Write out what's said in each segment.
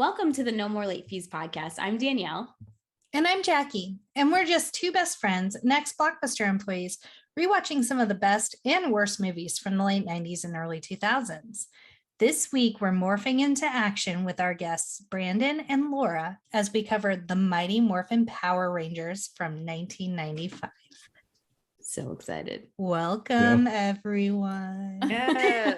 Welcome to the No More Late Fees podcast. I'm Danielle. And I'm Jackie. And we're just two best friends, ex-Blockbuster employees, rewatching some of the best and worst movies from the late 90s and early 2000s. This week, we're morphing into action with our guests, Brandon and Laura, as we covered the Mighty Morphin Power Rangers from 1995. So excited. Welcome, everyone. Yes.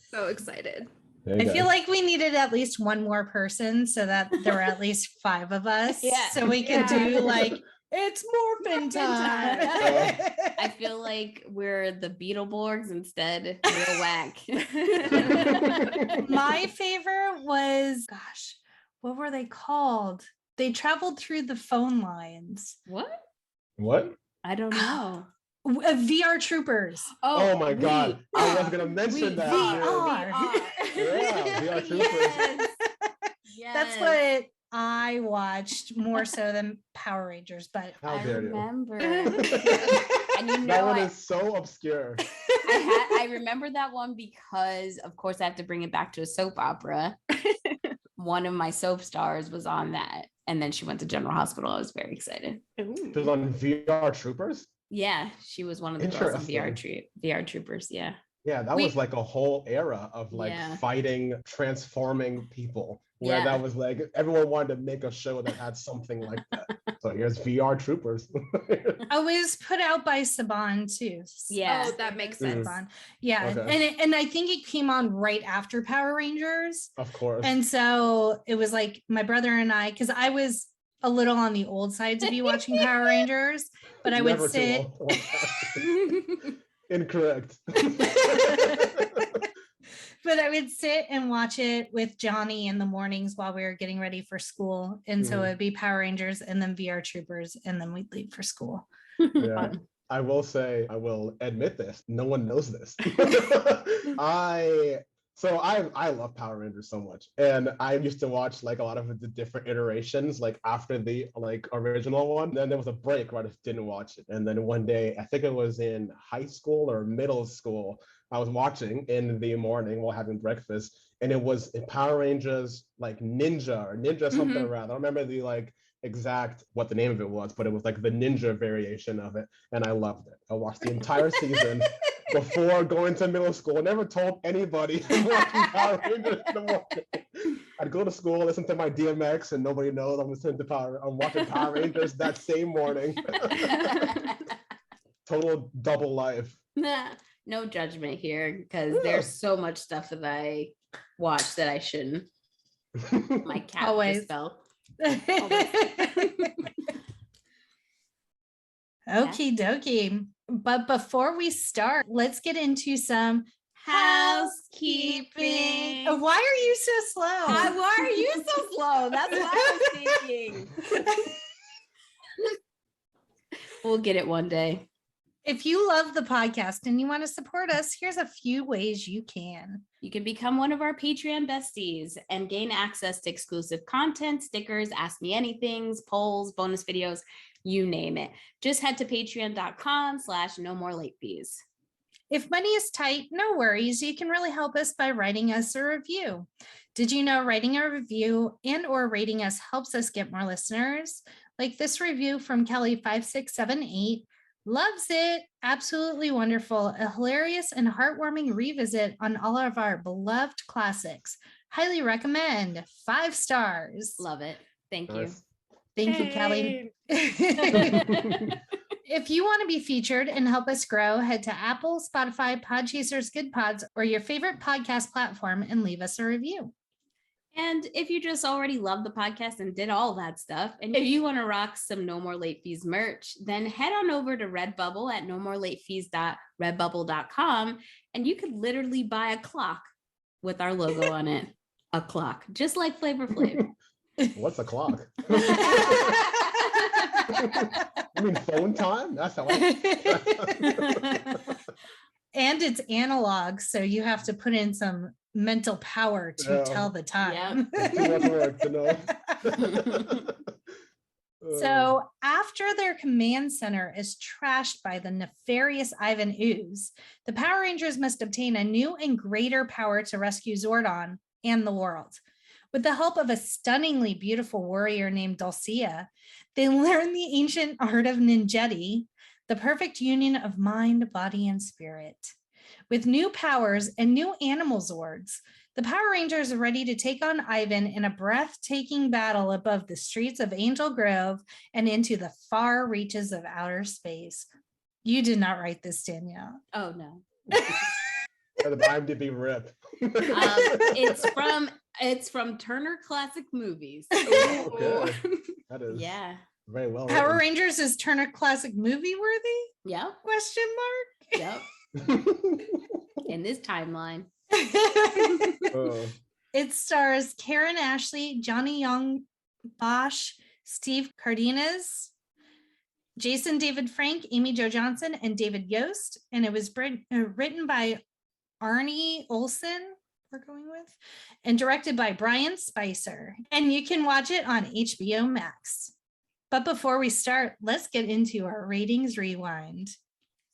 So excited. I feel like we needed at least one more person so that there were at least 5 of us. Yeah. So we could do like, it's Morphin time. I feel like we're the Beetleborgs instead. Real whack. My favorite was, gosh, what were they called? They traveled through the phone lines. What? I don't know. VR Troopers. Oh my God. I was going to mention that. VR. Yeah, VR Troopers. Yes. That's what I watched more so than Power Rangers, but How I dare remember. you? And you know, That one is so obscure. I remember that one because, of course, I have to bring it back to a soap opera. One of my soap stars was on that. And then she went to General Hospital. I was very excited. She was on VR Troopers? Yeah, she was one of the girls in VR Troopers. Yeah. Yeah, that was like a whole era of like fighting, transforming people. Where that was like, everyone wanted to make a show that had something like that. So here's VR Troopers. I was put out by Saban too. Yeah. Oh, that makes sense. Saban. Yeah. Okay. And I think it came on right after Power Rangers. Of course. And so it was like my brother and I, because I was a little on the old side to be watching Power Rangers, but I would sit. Incorrect. But I would sit and watch it with Johnny in the mornings while we were getting ready for school. And so it'd be Power Rangers and then VR Troopers, and then we'd leave for school. Yeah. I will admit this. No one knows this. I love Power Rangers so much. And I used to watch like a lot of the different iterations, like after the like original one. Then there was a break where I just didn't watch it. And then one day, I think it was in high school or middle school, I was watching in the morning while having breakfast. And it was in Power Rangers like Ninja something around. I don't remember the like exact what the name of it was, but it was like the ninja variation of it. And I loved it. I watched the entire season before going to middle school. I never told anybody I'm watching Power Rangers in the morning. I'd go to school, listen to my DMX, and nobody knows I'm watching Power Rangers that same morning. Total double life. No judgment here, because there's so much stuff that I watch that I shouldn't. My cat just fell. Okie dokie. But before we start, let's get into some housekeeping. Why are you so slow? Why are you so slow? That's what I was thinking. We'll get it one day. If you love the podcast and you want to support us, here's a few ways you can. You can become one of our Patreon besties and gain access to exclusive content, stickers, Ask Me Anythings, polls, bonus videos, you name it. Just head to patreon.com/no more late fees. If money is tight, no worries. You can really help us by writing us a review. Did you know writing a review and or rating us helps us get more listeners? Like this review from Kelly5678. Loves it. Absolutely wonderful. A hilarious and heartwarming revisit on all of our beloved classics. Highly recommend. 5 stars. Love it. Thank you. Thank you, Kelly. If you want to be featured and help us grow, head to Apple, Spotify, Podchasers, Good Pods, or your favorite podcast platform and leave us a review. And if you just already love the podcast and did all that stuff, and if you want to rock some No More Late Fees merch, then head on over to Redbubble at nomorelatefees.redbubble.com, and you could literally buy a clock with our logo on it. A clock, just like Flavor Flav. What's a clock? You mean phone time? That's how And it's analog, so you have to put in some mental power to tell the time. Yep. Too much work to know. So after their command center is trashed by the nefarious Ivan Ooze, the Power Rangers must obtain a new and greater power to rescue Zordon and the world. With the help of a stunningly beautiful warrior named Dulcea, they learn the ancient art of Ninjetti, the perfect union of mind, body, and spirit. With new powers and new animal Zords, the Power Rangers are ready to take on Ivan in a breathtaking battle above the streets of Angel Grove and into the far reaches of outer space. You did not write this, Danielle. Oh no. The IMDb rip. It's from Turner Classic Movies. Okay. That is Yeah. very well Power written. Rangers is Turner Classic movie worthy? Yep. Question Yep. In this timeline. Oh. It stars Karan Ashley, Johnny Yong, Bosch, Steve Cardenas, Jason David Frank, Amy Jo Johnson, and David Yost. And it was written by Arnie Olson, we're going with, and directed by Brian Spicer. And you can watch it on HBO Max. But before we start, let's get into our ratings rewind.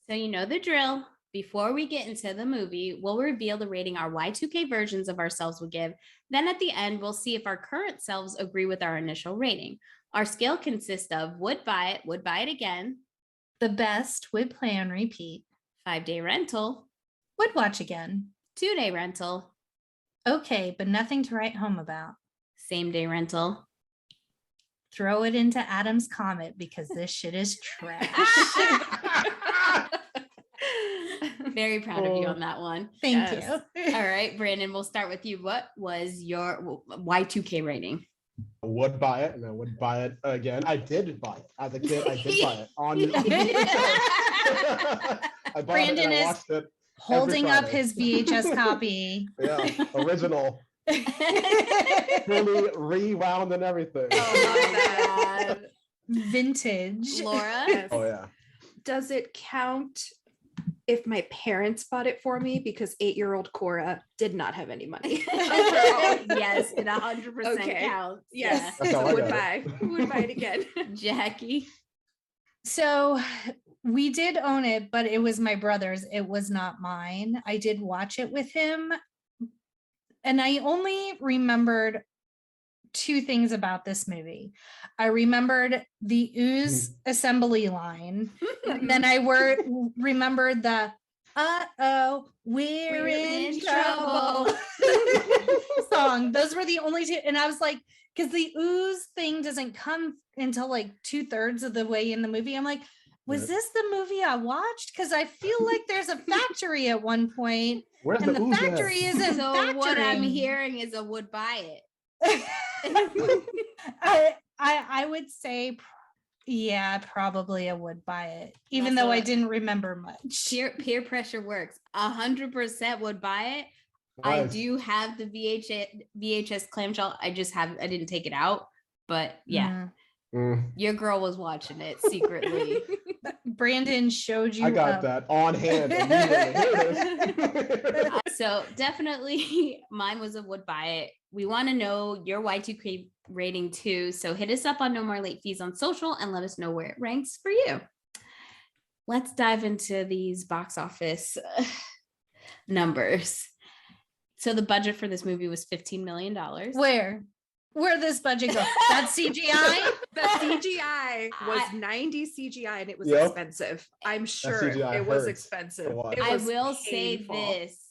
So you know the drill. Before we get into the movie, we'll reveal the rating our Y2K versions of ourselves will give. Then at the end, we'll see if our current selves agree with our initial rating. Our scale consists of would buy it again, The best, would play and repeat, 5-day rental, would watch again, 2-day rental, okay, but nothing to write home about. same-day rental. Throw it into Adam's Comet because this shit is trash. Very proud of you on that one. Thank Yes. you. All right, Brandon, we'll start with you. What was your Y2K rating? I would buy it, and I would buy it again. I did buy it as a kid. I did buy it on. I bought Brandon it and I is watched it. Holding up Friday. his VHS copy. Yeah, original, fully rewound and everything. Oh my God. Vintage. Laura? Yes. Oh yeah. Does it count if my parents bought it for me? Because 8-year-old Cora did not have any money. Yes, it 100% Okay. counts. Yes. That's how So I would got buy. Would buy it again. Yeah. Jackie? So we did own it, but it was my brother's. It was not mine. I did watch it with him. And I only remembered 2 things about this movie. I remembered the ooze assembly line. And then I remembered the uh-oh, we're in trouble song. Those were the only 2. And I was like, because the ooze thing doesn't come until like 2/3 of the way in the movie. I'm like, was Right. this the movie I watched? Because I feel like there's a factory at one point, Where's and the the ooze factory at? isn't So what I'm factoring. hearing is a would buy it. I would say, yeah, probably I would buy it, even That's though I what- didn't remember much. Peer pressure works. 100% would buy it. I Nice. do have the VHS clamshell. I didn't take it out. But yeah, your girl was watching it secretly. Brandon showed you. I got that on hand. Immediately. Here it is. So definitely mine was a would buy it. We want to know your Y2K rating too. So hit us up on No More Late Fees on social and let us know where it ranks for you. Let's dive into these box office numbers. So the budget for this movie was $15 million. Where this budget go? That's CGI. The CGI was I- 90 CGI and it was Yep. expensive. I'm sure CGI it was hurts expensive. to watch. It I was will say painful. this.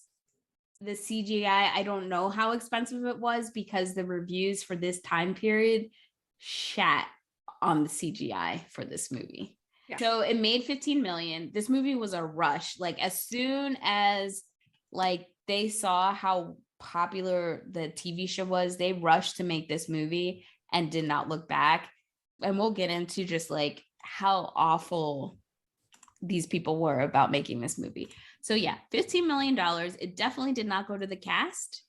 The CGI, I don't know how expensive it was because the reviews for this time period shat on the CGI for this movie. Yeah. So it made 15 million. This movie was a rush. Like as soon as like they saw how popular the TV show was, they rushed to make this movie and did not look back. And we'll get into just like how awful these people were about making this movie. So yeah, $15 million. It definitely did not go to the cast.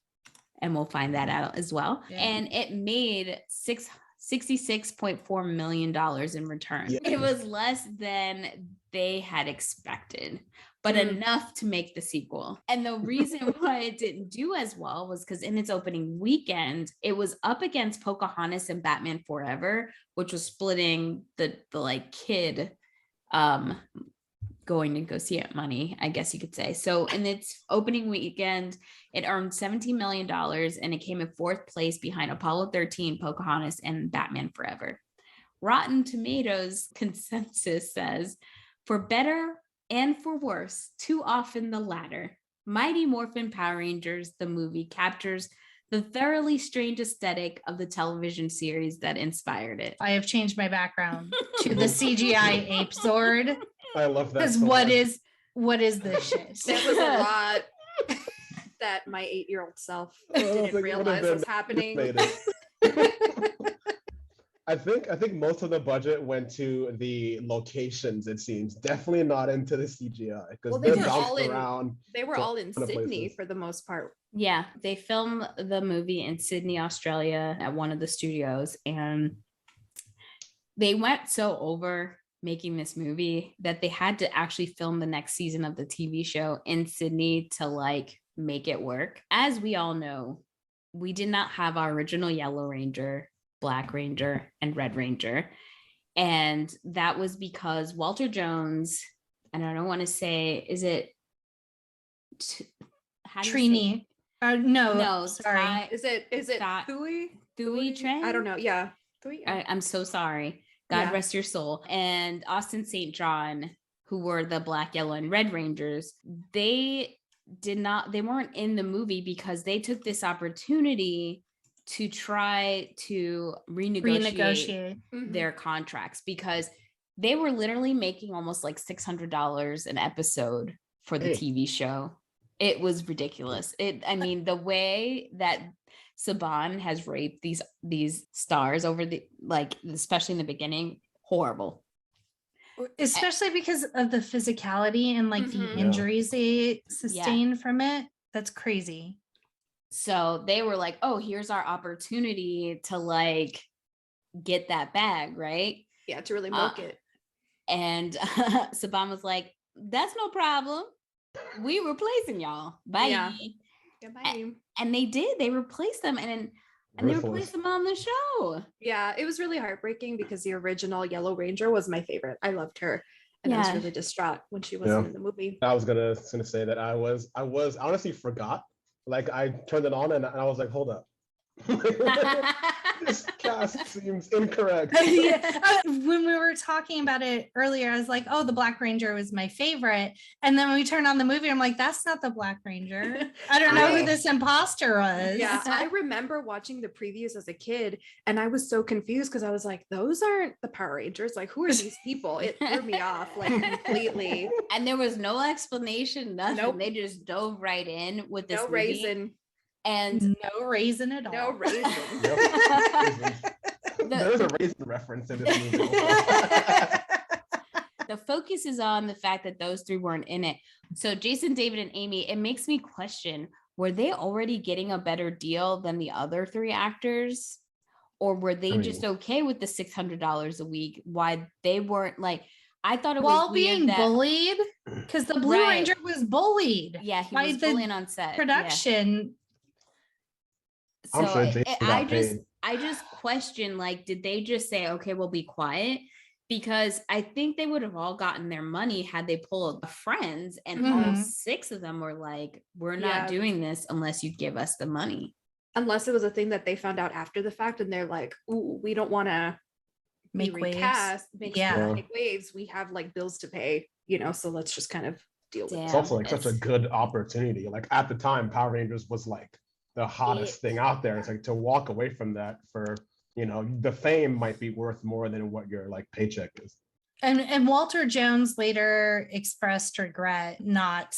And we'll find that out as well. Yeah. And it made $66.4 million in return. Yeah. It was less than they had expected, but enough to make the sequel. And the reason why it didn't do as well was because in its opening weekend, it was up against Pocahontas and Batman Forever, which was splitting the like kid going to go see it money, I guess you could say. So in its opening weekend, it earned $17 million and it came in fourth place behind Apollo 13, Pocahontas, and Batman Forever. Rotten Tomatoes consensus says, for better and for worse, too often the latter. Mighty Morphin Power Rangers, the movie, captures the thoroughly strange aesthetic of the television series that inspired it. I have changed my background to the CGI ape Zord. I love that. Because so what much. is this shit? That was a lot that my 8-year-old self didn't realize was happening. I think most of the budget went to the locations, it seems. Definitely not into the CGI because Well, they're bounced around. They were to all in a ton of Sydney places. for the most part. Yeah, they filmed the movie in Sydney, Australia at one of the studios, and they went so over making this movie that they had to actually film the next season of the TV show in Sydney to like make it work. As we all know, we did not have our original Yellow Ranger, Black Ranger, and Red Ranger. And that was because Walter Jones, and I don't want to say, is it Trini? No, sorry. Is it Thuy? Thuy Tran? I don't know. Yeah. Thuy. I'm so sorry. God rest your soul. And Austin St. John, who were the Black, Yellow, and Red Rangers, they weren't in the movie because they took this opportunity to try to renegotiate their contracts because they were literally making almost like $600 an episode for the TV show. It was ridiculous. The way that Saban has raped these stars over especially in the beginning, horrible. Especially because of the physicality and like the injuries they sustained from it. That's crazy. So they were like, oh, here's our opportunity to like get that bag, right? Yeah, to really milk it. And Saban was like, that's no problem. We replacing y'all. Bye. Yeah, bye. And they did. They replaced them and they replaced them on the show. Yeah, it was really heartbreaking because the original Yellow Ranger was my favorite. I loved her. And I was really distraught when she wasn't in the movie. I was gonna say that I honestly forgot. Like I turned it on and I was like, hold up. This cast seems incorrect. When we were talking about it earlier, I was like, oh, the Black Ranger was my favorite. And then when we turned on the movie, I'm like, that's not the Black Ranger. I don't know who this imposter was. Yeah, I remember watching the previews as a kid and I was so confused because I was like, those aren't the Power Rangers. Like, who are these people? It threw me off like completely. And there was no explanation, nothing. Nope. They just dove right in with this reason. And no raisin at all. No raisin. There's a raisin reference in this movie. The focus is on the fact that those three weren't in it. So Jason, David, and Amy, it makes me question, were they already getting a better deal than the other three actors? Or were they just okay with the $600 a week? Why they weren't like, I thought it was while being bullied? Because the Blue Ranger was bullied. Yeah, he was bullying on set. Production. So I just question, like, did they just say, okay, we'll be quiet? Because I think they would have all gotten their money had they pulled friends, and all 6 of them were like, we're not doing this unless you give us the money. Unless it was a thing that they found out after the fact and they're like, ooh, we don't want to make waves. We have like bills to pay, so let's just kind of deal with it. It's also like such a good opportunity. Like at the time, Power Rangers was like the hottest thing out there. It's like to walk away from that for, the fame might be worth more than what your like paycheck is. And Walter Jones later expressed regret not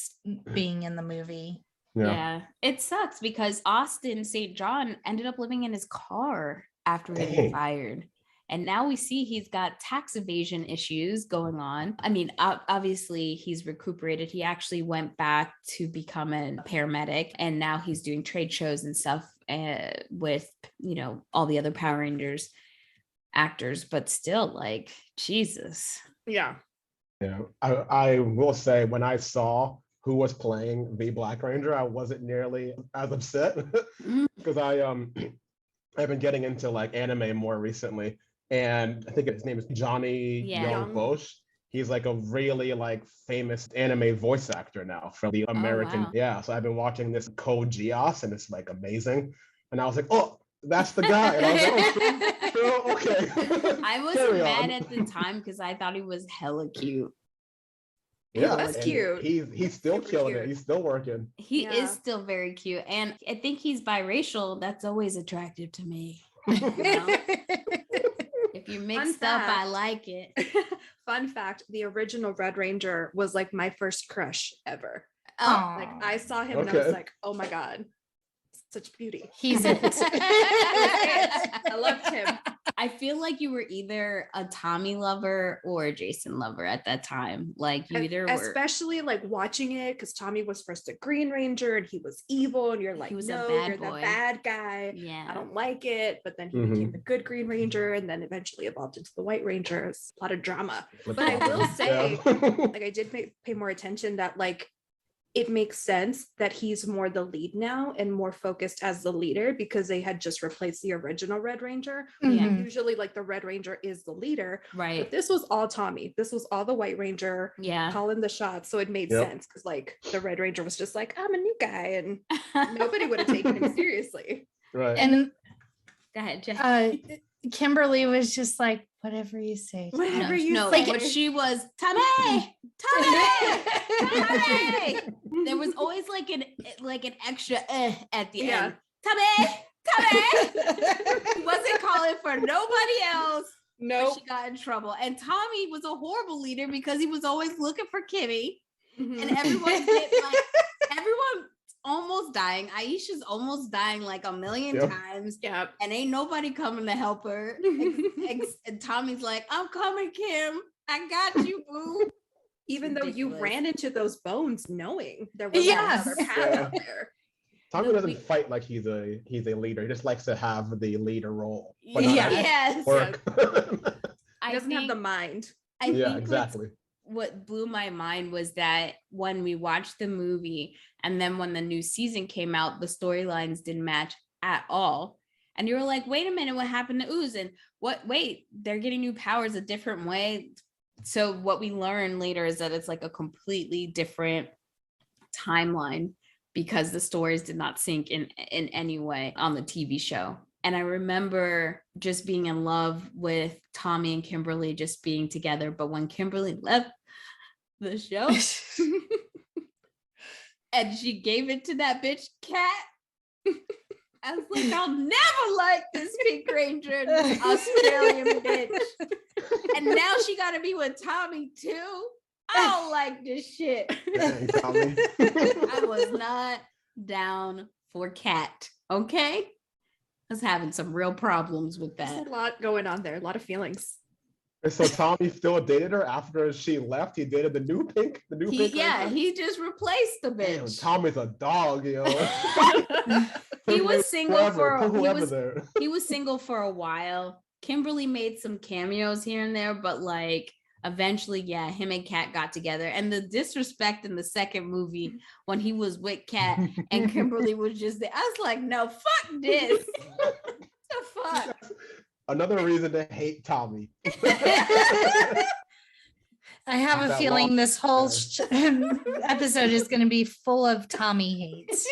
being in the movie. Yeah, it sucks because Austin St. John ended up living in his car after he was fired. And now we see he's got tax evasion issues going on. I mean, obviously he's recuperated. He actually went back to become a paramedic, and now he's doing trade shows and stuff with, all the other Power Rangers actors, but still like, Jesus. Yeah. Yeah. I will say when I saw who was playing the Black Ranger, I wasn't nearly as upset because I've been getting into like anime more recently. And I think his name is Johnny Young Bosch. He's like a really like famous anime voice actor now from the American. wow. Yeah, so I've been watching this Code Geass, and it's like amazing. And I was like, oh, that's the guy. And I was like, oh, okay. I wasn't mad at the time because I thought he was hella cute. Yeah, that's and cute. He's still Super killing cute. it. He's still working. He Yeah. is still very cute. And I think he's biracial. That's always attractive to me. You know? If you're mixed up, I like it. Fun fact, the original Red Ranger was like my first crush ever. Oh, Like I saw him and I was like, oh my God, such beauty. he's it. I loved him. I feel like you were either a Tommy lover or a Jason lover at that time. Like you either were. Especially like watching it because Tommy was first a Green Ranger and he was evil and you're like, was a no, bad you're boy. the bad guy. Yeah. I don't like it. But then he became the good Green Ranger and then eventually evolved into the White Ranger. It's a lot of drama. But I will say, like I did pay more attention that like it makes sense that he's more the lead now and more focused as the leader because they had just replaced the original Red Ranger. Mhm. Usually like the Red Ranger is the leader, Right. but this was all Tommy. This was all the White Ranger Yeah. calling the shots. So it made Yep. sense because like the Red Ranger was just like, I'm a new guy and nobody would have taken him seriously. Right. And Go ahead, Jackie. Kimberly was just like, whatever you say. Whatever you no, say. what she was, Tommy, Tommy, Tommy. There was always like an extra at the end. Tommy, Tommy. He wasn't calling for nobody else. Nope. She got in trouble. And Tommy was a horrible leader because he was always looking for Kimmy. Mhm. And everyone's getting like everyone's almost dying. Aisha's almost dying like a million times. Yep. And ain't nobody coming to help her. And Tommy's like, I'm coming, Kim. I got you, boo. Even though you Ridiculous. ran into those bones knowing there was Yes. another path out there. Tommy No, doesn't we- fight like he's a leader. He just likes to have the leader role. But Yeah. not Yes. work. He doesn't have the mind. I Yeah, think exactly. what blew my mind was that when we watched the movie and then when the new season came out, the storylines didn't match at all. And you were like, wait a minute, what happened to Ooze? And wait, they're getting new powers a different way. So what we learned later is that it's like a completely different timeline because the stories did not sync in any way on the TV show. And I remember just being in love with Tommy and Kimberly just being together. But when Kimberly left the show and she gave it to that bitch Cat, I was like, I'll never like this Pink Ranger, this Australian bitch. And now she got to be with Tommy too. I don't like this shit. Dang, Tommy. I was not down for Cat. Okay. I was having some real problems with There's that. a lot going on there, a lot of feelings. So Tommy still dated her after she left. He dated the new pink. Yeah, Ranger? he just replaced the Damn, bitch. Tommy's a dog, yo. He was single there. he was single for a while. Kimberly made some cameos here and there, but like eventually, yeah, him and Kat got together. And the disrespect in the second movie when he was with Kat and Kimberly was just there. I was like, no, fuck this. The fuck. Another reason to hate Tommy. I have a That feeling long- this whole episode is going to be full of Tommy hates.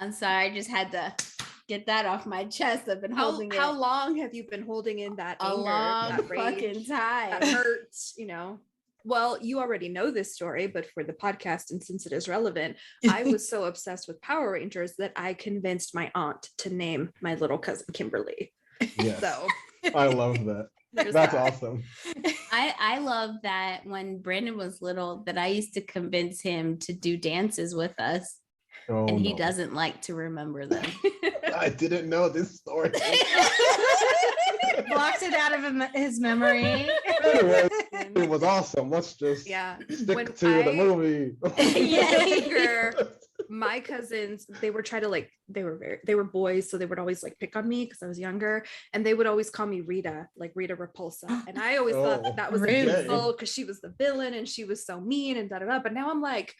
I'm sorry, I just had to get that off my chest. I've been holding How it long have you been holding in that a anger, long that rage, fucking time. that hurts, you know? Well, you already know this story, but for the podcast, and since it is relevant, I was so obsessed with Power Rangers that I convinced my aunt to name my little cousin Kimberly. Yes. So I love that. there's That's that. awesome. I love that when Brandon was little that I used to convince him to do dances with us Oh, and he no. doesn't like to remember them. I didn't know this story. Blocked it out of his memory. Anyway, it was awesome. Let's just Yeah. stick When to the I- movie. Younger, my cousins, they were trying to like, they were boys, so they would always like pick on me because I was younger, and they would always call me Rita, like Rita Repulsa, and I always thought Oh, that was an rude. insult because she was the villain and she was so mean and da da da. But now I'm like,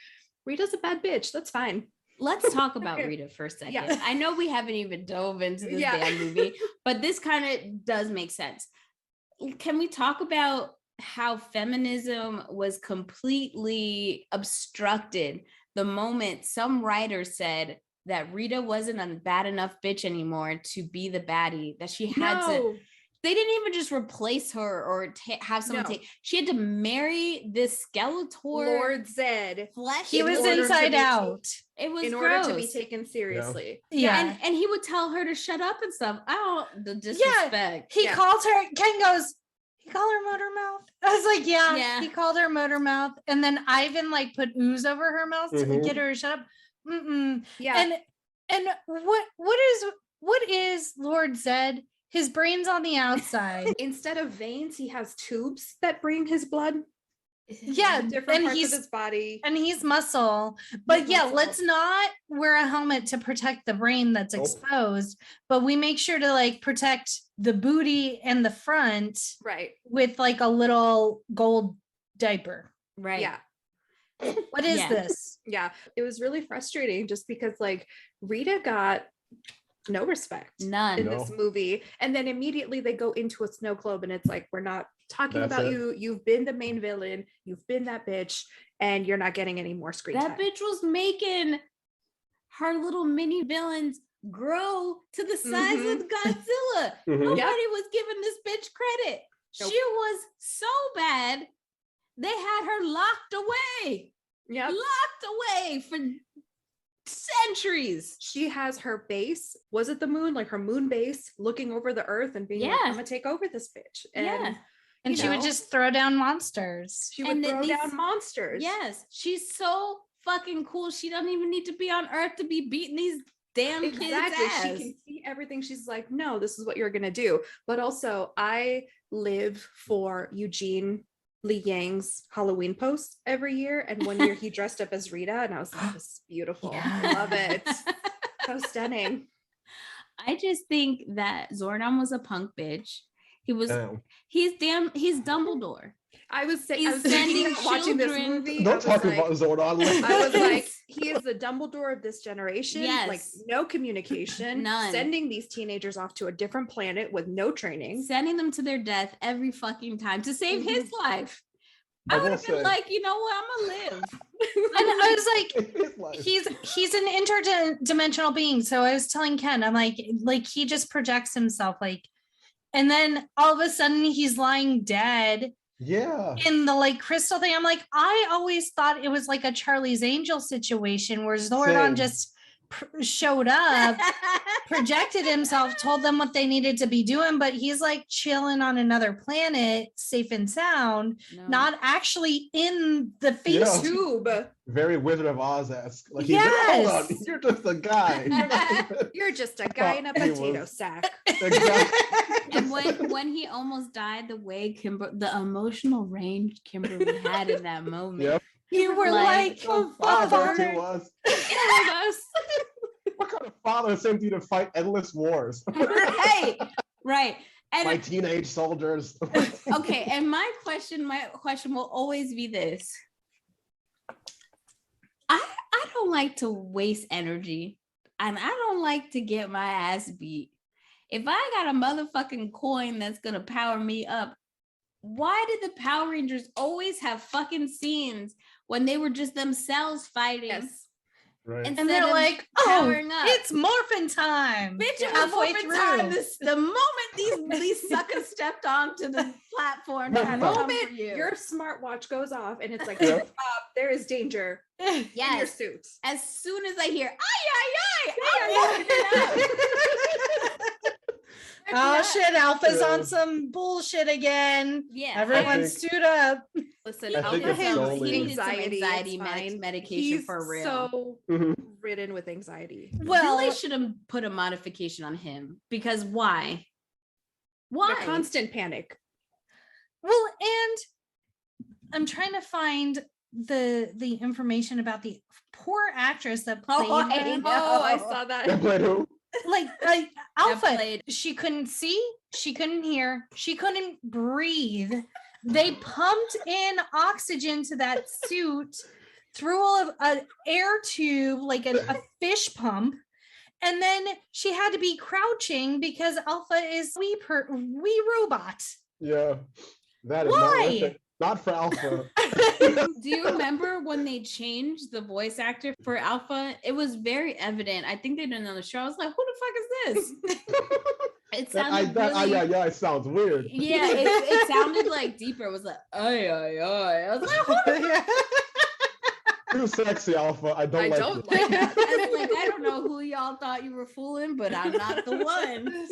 Rita's a bad bitch. That's fine. Let's talk about Rita for a second. Yeah. I know we haven't even dove into this Yeah. damn movie, but this kind of does make sense. can we talk about how feminism was completely obstructed the moment some writer said that Rita wasn't a bad enough bitch anymore to be the baddie, that she had to, they didn't even just replace her or have someone take, she had to marry this Skeletor. Lord Zed. Flesh. He was inside out. It was in gross. order to be taken seriously. Yeah. And he would tell her to shut up and stuff. The disrespect. He called her, Ken goes, he called her motor mouth. I was like, Yeah. He called her motor mouth. And then Ivan like put ooze over her mouth to get her to shut up. Yeah. And what is Lord Zed? His brain's on the outside. Instead of veins, he has tubes that bring his blood. Yeah, Different parts of his body. And he's muscle. But let's not wear a helmet to protect the brain that's exposed, but we make sure to like protect the booty and the front, right, with like a little gold diaper. Right. Yeah. What is this? Yeah, it was really frustrating just because like Rita got no respect none in this movie, and then immediately they go into a snow globe and it's like, we're not talking about you. You've been the main villain, you've been that bitch, and you're not getting any more screen time. That bitch was making her little mini villains grow to the size of Godzilla. Nobody was giving this bitch credit. She was so bad they had her locked away. Locked away for centuries. She has her base, was it the moon, like her moon base, looking over the earth and being like, I'm gonna take over this bitch. And she would just throw down monsters. She would throw down monsters. Yes, she's so fucking cool. She doesn't even need to be on earth to be beating these damn kids' ass. She can see everything. She's like, no, this is what you're gonna do. But also, I live for Eugene Lee Yang's Halloween posts every year, and one year he dressed up as Rita, and I was like, this is beautiful. I love it. So stunning. I just think that Zordon was a punk bitch. He's Dumbledore. I was thinking watching this movie. Don't talk about Zordon. I was like, he is the Dumbledore of this generation. Yes. Like no communication. None. Sending these teenagers off to a different planet with no training. Sending them to their death every fucking time to save his life. I would have been like, you know what, I'm gonna live. And I was like, he's an interdimensional being. So I was telling Ken, I'm like he just projects himself, like, and then all of a sudden he's lying dead. Yeah. In the like crystal thing. I'm like, I always thought it was like a Charlie's Angel situation where Zordon just showed up, projected himself, told them what they needed to be doing, but he's like chilling on another planet, safe and sound, not actually in the face tube. Very Wizard of Oz-esque. Like, he's like, hold on, you're just a guy. You're just a guy in a potato sack. Exactly. And when he almost died, the way the emotional range Kimberly had in that moment. You were like father to us. What kind of father sent you to fight endless wars? Right. And my teenage soldiers. Okay, and my question will always be this. I don't like to waste energy, and I don't like to get my ass beat. If I got a motherfucking coin that's gonna power me up, why did the Power Rangers always have fucking scenes when they were just themselves fighting? Yes. Right. And they're like, powering up. It's morphin time. Bitch, it was morphin time. The moment these suckers stepped onto the platform, the moment your smartwatch goes off and it's like, stop, there is danger in your suit. As soon as I hear, ay. Oh shit, Alpha's on some bullshit again. Yeah. Everyone stood up. Listen, Alpha he needed some anxiety medication for real. So ridden with anxiety. Well, they should have put a modification on him, because why? The constant panic. Well, and I'm trying to find the information about the poor actress that played him. I saw that. That played who? Like Alpha, she couldn't see, she couldn't hear, she couldn't breathe. They pumped in oxygen to that suit through an air tube, like a fish pump, and then she had to be crouching because Alpha is wee robot. Yeah, that is Why? not worth it. Not for Alpha. Do you remember when they changed the voice actor for Alpha? It was very evident. I think they did it on the show. I was like, who the fuck is this? It sounded really... yeah, it sounds weird. Yeah, it sounded like deeper. It was like, ay, ay, ay. I was like, who the Too sexy, Alpha. I don't like it. that. I was like, I don't know who y'all thought you were fooling, but I'm not the one.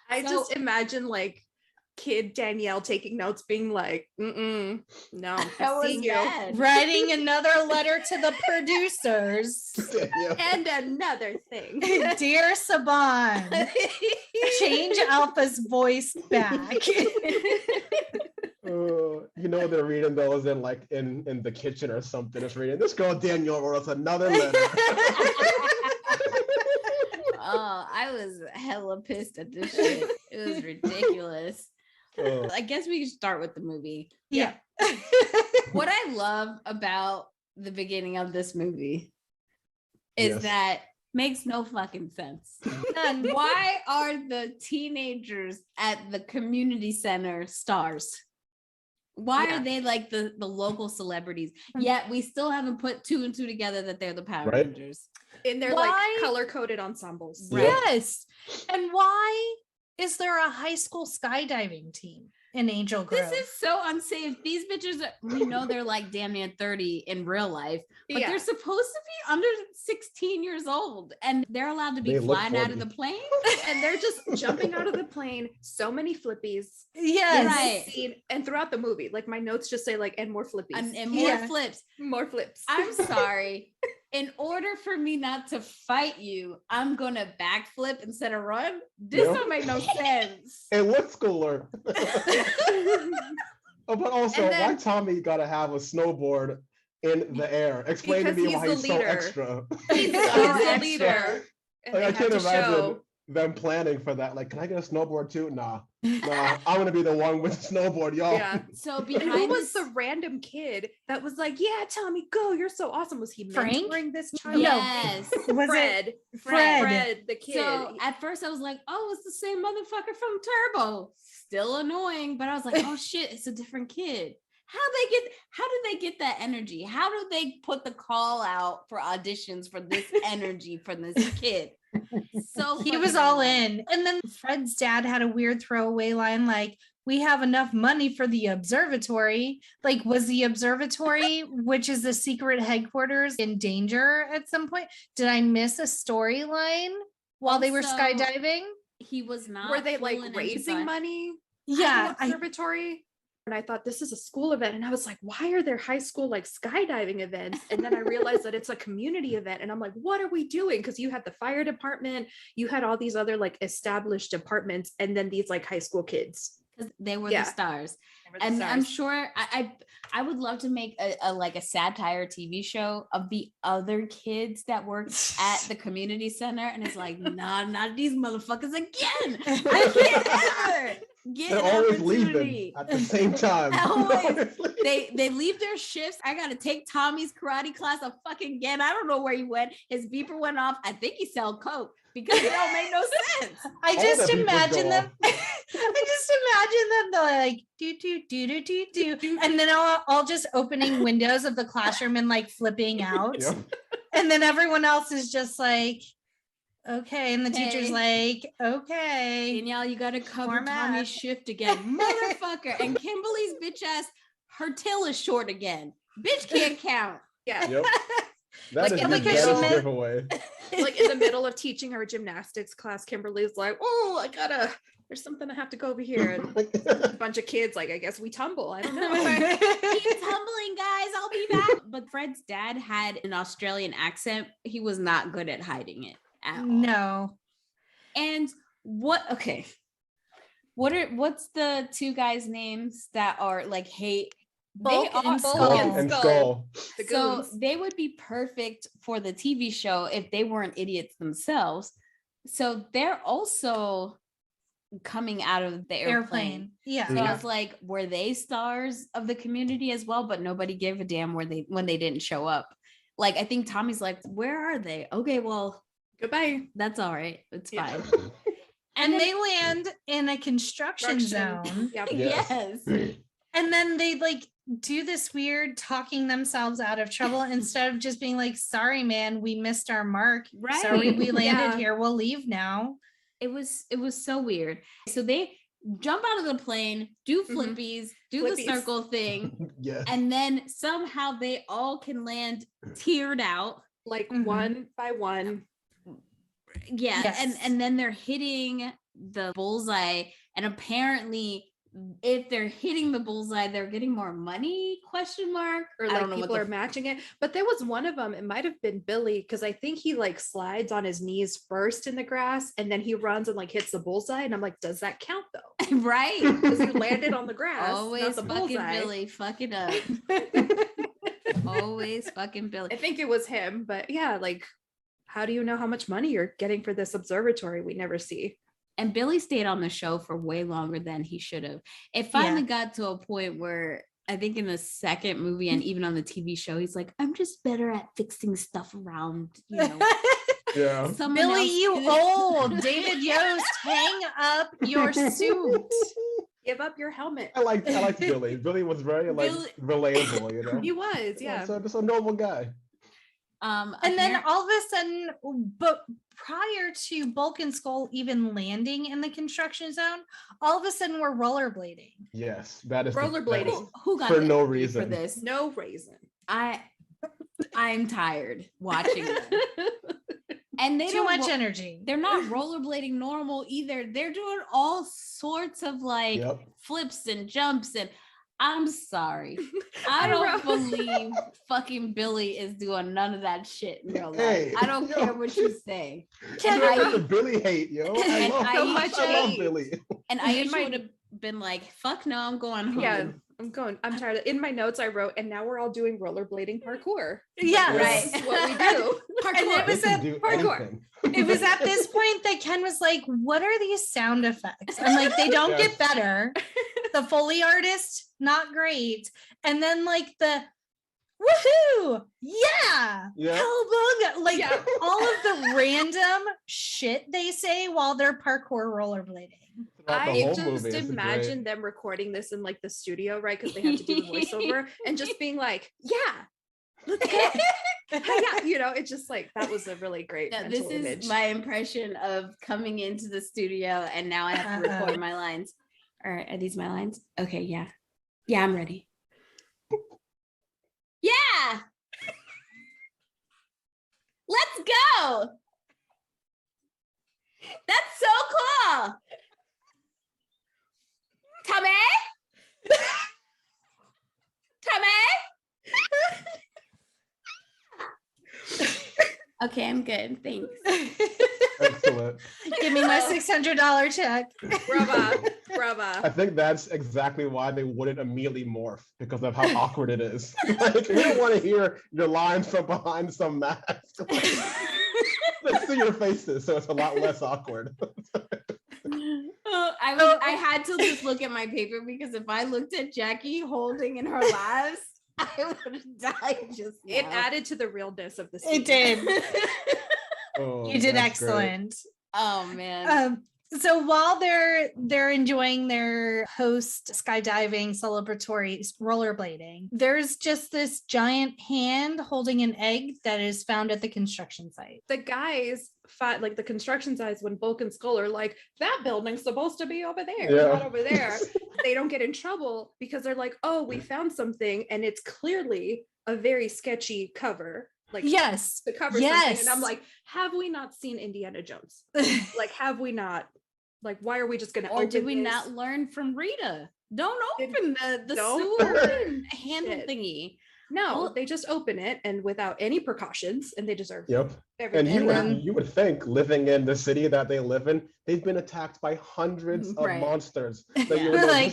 I So- just imagine like kid Danielle taking notes, being like, no, That I was see you. bad. Writing another letter to the producers. Yeah. And another thing. Dear Saban, change Alpha's voice back. They're reading those in the kitchen or something. It's reading, this girl Danielle wrote us another letter. Oh, I was hella pissed at this shit. It was ridiculous. I guess we can start with the movie. Yeah. What I love about the beginning of this movie is that makes no fucking sense. And why are the teenagers at the community center stars? Why are they like the local celebrities? Yet we still haven't put 2 and 2 together that they're the Power Rangers. In their Why? like color-coded ensembles. Right. Yes. And why is there a high school skydiving team in Angel Grove? This is so unsafe. These bitches, we know they're like damn near 30 in real life, but they're supposed to be under 16 years old and they're allowed to be They look flying out of 40. the plane. And they're just jumping out of the plane. So many flippies. Yes. in this Right. scene and throughout the movie. Like my notes just say like, and more flippies. And more Yeah. flips. More flips. I'm sorry. In order for me not to fight you, I'm gonna backflip instead of run. This Yep. don't make no sense. And what schooler? But also, And then- why Tommy gotta have a snowboard in the air? Explain to Because me he's why the he's so leader. extra. He's So the extra. leader. And Like, they I have can't to imagine show. them planning for that. Like, can I get a snowboard too? Nah. I'm gonna be the one with the snowboard, y'all. Yeah. So And who behind was this, the random kid that was like, yeah, Tommy, go, you're so awesome? Was he Frank? mentoring this child? yes. Was Fred. it Fred? Fred, the kid. So at first I was like, oh, it's the same motherfucker from Turbo. Still annoying, but I was like, oh shit, it's a different kid. How do they get that energy? How do they put the call out for auditions for this energy for this kid? So He fucking was all annoying. in. And then Fred's dad had a weird throwaway line like, we have enough money for the observatory. Like, was the observatory, which is the secret headquarters, in danger at some point? Did I miss a storyline while they were Also, skydiving? He was not. Were they like pulling into raising fun. money? Yeah. At the observatory. And I thought this is a school event. And I was like, why are there high school like skydiving events? And then I realized that it's a community event. And I'm like, what are we doing? Because you had the fire department, you had all these other like established departments, and then these like high school kids. 'Cause they were Yeah. the stars. They were the And I'm stars. sure I would love to make a like a satire TV show of the other kids that worked at the community center, and it's like, nah, not these motherfuckers again. I can't ever get They're an always opportunity. leaving at the same time. Always. They leave their shifts. I gotta take Tommy's karate class again. I don't know where he went. His beeper went off. I think he sell coke because it don't make no sense. I All just the beepers imagine go them. I just imagine them they're like do, and then all just opening windows of the classroom and like flipping out, Yep. and then everyone else is just like, okay, and the teacher's Okay. like, okay, Danielle, you gotta cover More math. Tommy's shift again, motherfucker. And Kimberly's bitch ass, her tail is short again. Bitch can't count. Yeah. Yep. That Like, is and the because she best meant- giveaway. Like in the middle of teaching her gymnastics class, Kimberly's like, oh, there's something I have to go over here. And a bunch of kids, like, I guess we tumble. I don't know. Keep tumbling, guys. I'll be back. But Fred's dad had an Australian accent. He was not good at hiding it at all. no, And what's the two guys' names that are like hate? Bulk and Bulk Skull. and And Skull. The So goons. they would be perfect for the TV show if they weren't idiots themselves. So they're also coming out of the airplane. Yeah. So I was like, were they stars of the community as well? But nobody gave a damn when they didn't show up. Like, I think Tommy's like, where are they? Okay, well, Goodbye. that's all right. It's Yeah. fine. And they land in a construction zone. Yep. Yes. And then they like do this weird talking themselves out of trouble instead of just being like, sorry, man, we missed our mark. Right. Sorry, we landed Yeah. here. We'll leave now. It was so weird. So they jump out of the plane, do flippies, do the circle thing, Yes. and then somehow they all can land tiered out. Like Mhm. one by one. Yeah. Yes. And then they're hitting the bullseye. And apparently if they're hitting the bullseye, they're getting more money, question mark. Or I like don't know people what are matching it. But there was one of them, it might have been Billy, because I think he like slides on his knees first in the grass and then he runs and like hits the bullseye. And I'm like, does that count though? right. Because you landed on the grass. not Always the fucking bullseye. Billy, fuck it up. Always fucking Billy. I think it was him, but yeah, like, how do you know how much money you're getting for this observatory we never see? And Billy stayed on the show for way longer than he should have. It finally got to a point where I think in the second movie and even on the TV show, he's like, I'm just better at fixing stuff around, you know. Yeah. someone Billy, else you could." old David Yost, hang up your suit. Give up your helmet. I liked Billy. Billy was very like relatable, you know. He was, yeah. So just a normal guy. And then all of a sudden, but prior to Bulk and Skull even landing in the construction zone, all of a sudden we're rollerblading. Yes, that is Rollerblading. who got for the no energy reason. for this? No reason. I'm tired watching them. And they Too don't much energy. they're not rollerblading normal either. They're doing all sorts of like Yep. flips and jumps, and I'm sorry. I I don't wrote- believe fucking Billy is doing none of that shit in real life. Hey, I don't yo. care what you say. Can And That's I- a Billy hate, yo. And I love hate. Billy. And In Aisha my- would have been like, fuck no, I'm going home. Yeah, I'm tired. In my notes, I wrote, and now we're all doing rollerblading parkour. Yeah, Right. This is what we do. And it They was can a do parkour. anything. It was at this point that Ken was like, what are these sound effects? I'm like, they don't Yes. get better. The Foley artist, not great. And then like the woohoo, yeah, Yeah. cowabunga, like Yeah. all of the random shit they say while they're parkour rollerblading. Throughout the I whole just movie, it's imagine great. them recording this in like the studio, right? Because they have to do the voiceover and just being like, yeah, let's go. Yeah, you know, it's just like that was a really great Now, mental this is image. my impression of coming into the studio, and now I have to record my lines. All right, are these my lines? Okay, yeah. Yeah, I'm ready. Yeah. Let's go. That's so cool. Tommy? Okay, I'm good. Thanks. Excellent. Give me my $600 check. Brava, I brava. think that's exactly why they wouldn't immediately morph, because of how awkward it is. Like, we don't want to hear your lines from behind some mask. Let's see your faces, so it's a lot less awkward. I had to just look at my paper, because if I looked at Jackie holding in her laps, I would have died just now. It added to the realness of the scene. It did. Oh, You did that's great. excellent. Oh man. So while they're enjoying their post skydiving celebratory rollerblading, there's just this giant hand holding an egg that is found at the construction site. The guys fight like the construction sites when Bulk and Skull are like, that building's supposed to be over there, Yeah. not over there. They don't get in trouble because they're like, oh, we found something, and it's clearly a very sketchy cover. Like Yes. to cover something. And I'm like, have we not seen Indiana Jones? Like, have we not? Like, why are we just gonna Or open did we this? not learn from Rita? Don't Did- open the don't sewer open handle shit. thingy. No, Well- they just open it and without any precautions, and they deserve Yep. And everything. you would think, living in the city that they live in, they've been attacked by hundreds of Right. monsters. That you Yeah. would know, Like-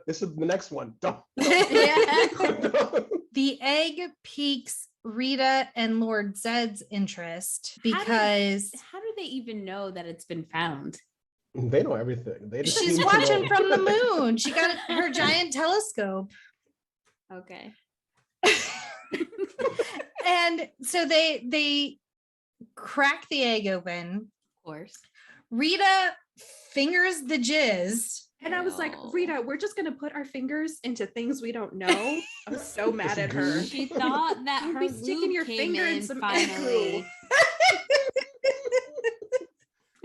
this is the next one. Don't. Yeah. The egg piques Rita and Lord Zed's interest because How do they even know that it's been found? They know everything. They just she's seem to watching know. from the moon. She got her giant telescope. Okay. And so they crack the egg open. Of course. Rita fingers the jizz. And I was like, No. Rita, we're just gonna put our fingers into things we don't know. I was so mad at her. She thought that You'd her be sticking lube your came finger in in some finally.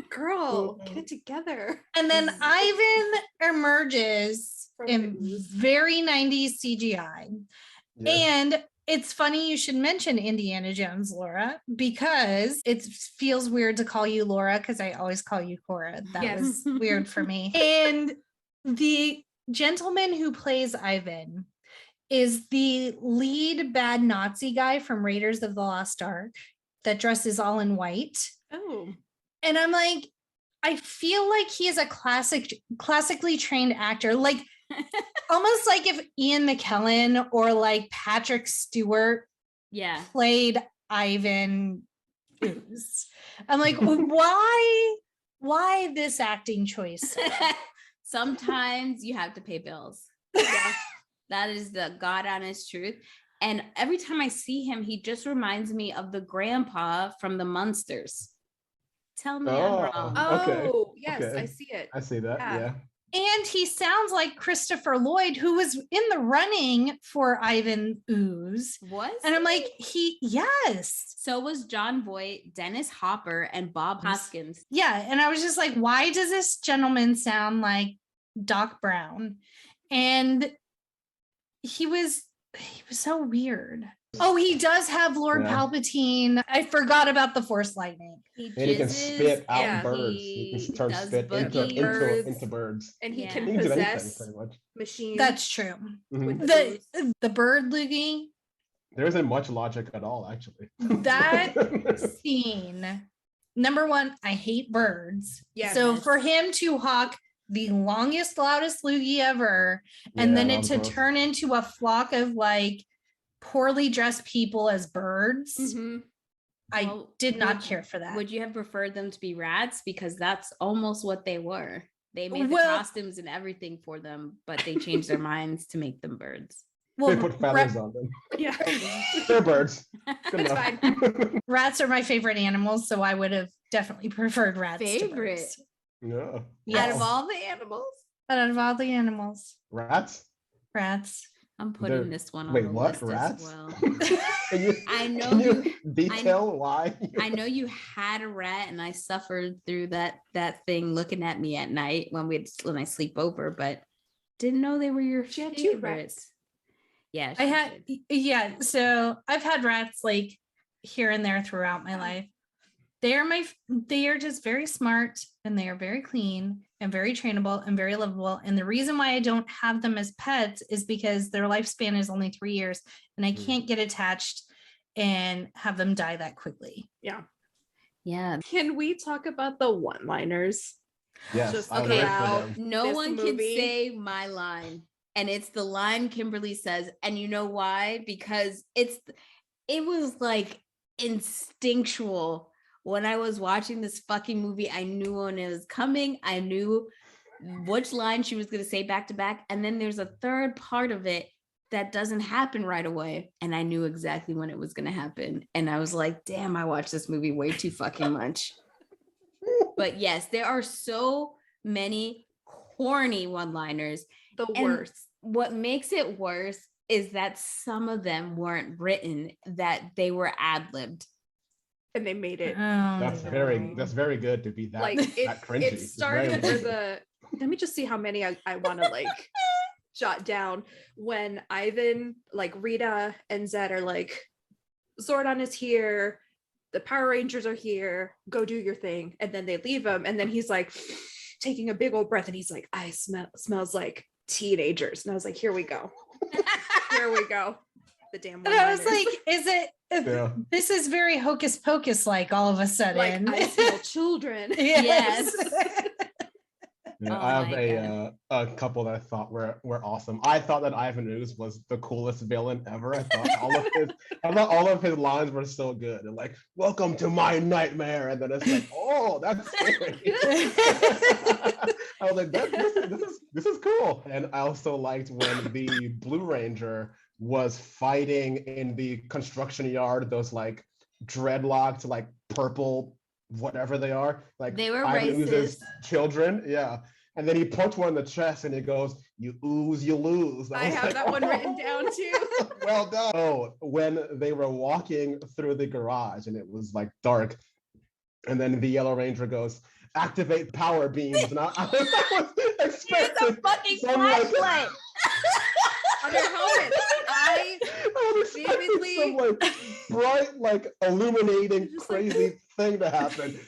Girl, get it together. And then Ivan emerges From in the ooze. very 90s CGI. Yeah. And it's funny you should mention Indiana Jones, Laura, because it feels weird to call you Laura because I always call you Cora. That Yes. was weird for me. And the gentleman who plays Ivan is the lead bad Nazi guy from Raiders of the Lost Ark that dresses all in white. Oh. And I'm like, I feel like he is a classically trained actor, like almost like if Ian McKellen or like Patrick Stewart Yeah. played Ivan Ooze. I'm like, why this acting choice? Sometimes you have to pay bills. That is the God honest truth. And every time I see him, he just reminds me of the grandpa from the Munsters. Tell me I'm wrong. Okay. Oh, yes, Okay. I see it. I see that. Yeah. Yeah. And he sounds like Christopher Lloyd, who was in the running for Ivan Ooze. Was And I'm he? like, yes. So was John Voight, Dennis Hopper, and Bob Yes. Hoskins. Yeah. And I was just like, why does this gentleman sound like Doc Brown? And he was so weird. Oh, he does have Lord Yeah. Palpatine. I forgot about the Force lightning. And he can spit out yeah, birds. He can turn does spit boogie birds. into birds. And he Yeah. can He can do anything possess pretty much. machines. That's true. Mhm. with The bird loogie, There isn't much logic at all, actually. that scene. Number one, I hate birds. Yes. So for him to hawk the longest, loudest loogie ever, and Yeah, then that it was to gross. turn into a flock of like poorly dressed people as birds, Mhm. I Well, did not would- care for that. Would you have preferred them to be rats? Because that's almost what they were. They made the Well- costumes and everything for them, but they changed their minds to make them birds. Well, They put feathers on them. Yeah. They're birds. Good It's enough. rats are my favorite animals, so I would have definitely preferred rats. Favorite? To birds. Yeah. Yes. Out of all the animals, Out of all the animals, Rats? rats. I'm putting They're- this one on Wait, the what? list Rats? as well. Can you, I know can you- you detail why? I know you had a rat, and I suffered through that thing looking at me at night when I sleep over, but didn't know they were your She had two favorites. rats. Yeah, I she had, did. yeah. So I've had rats like here and there throughout my life. They are just very smart, and they are very clean and very trainable and very lovable. And the reason why I don't have them as pets is because their lifespan is only 3 years, and I can't get attached and have them die that quickly. Yeah. Yeah. Can we talk about the one-liners? Yes, Just I okay. live for throughout them. No this one can movie. say my line, and it's the line Kimberly says, and you know why? Because it was like instinctual. When I was watching this fucking movie, I knew when it was coming. I knew which line she was going to say back to back. And then there's a third part of it that doesn't happen right away. And I knew exactly when it was going to happen. And I was like, damn, I watched this movie way too fucking much. But yes, there are so many corny one-liners. The And worst. what makes it worse is that some of them weren't written, that they were ad-libbed. And they made it. That's no. very good to be that, Like that cringy. it It's started very with good. let me just see how many I want to like jot down. When Ivan, like Rita and Zed are like, Zordon is here, the Power Rangers are here, go do your thing. And then they leave him, and then he's like taking a big old breath, and he's like, I smells like teenagers. And I was like, here we go. Here we go. The damn And I was one-liners. like, is it? Yeah. This is very hocus pocus like all of a like sudden. I smell children. Yes. Yeah, Oh I have my a couple that I thought were awesome. I thought that Ivan Ooze was the coolest villain ever. I thought all of his lines were so good. And like, welcome to my nightmare. And then it's like, oh, that's scary. I was like, this is cool. And I also liked when the Blue Ranger was fighting in the construction yard, those like dreadlocked, like purple whatever they are, like They were Ivan Ooze's racist. children. Yeah. And then he punched one in the chest and he goes, "You ooze, you lose." I have that one written down too. Well done. Oh, when they were walking through the garage and it was like dark, and then the Yellow Ranger goes, "Activate power beams." And I was expecting It's a fucking some, like, flashlight. On their helmet. I was expecting vividly- some like bright, like illuminating, Just like- crazy thing to happen.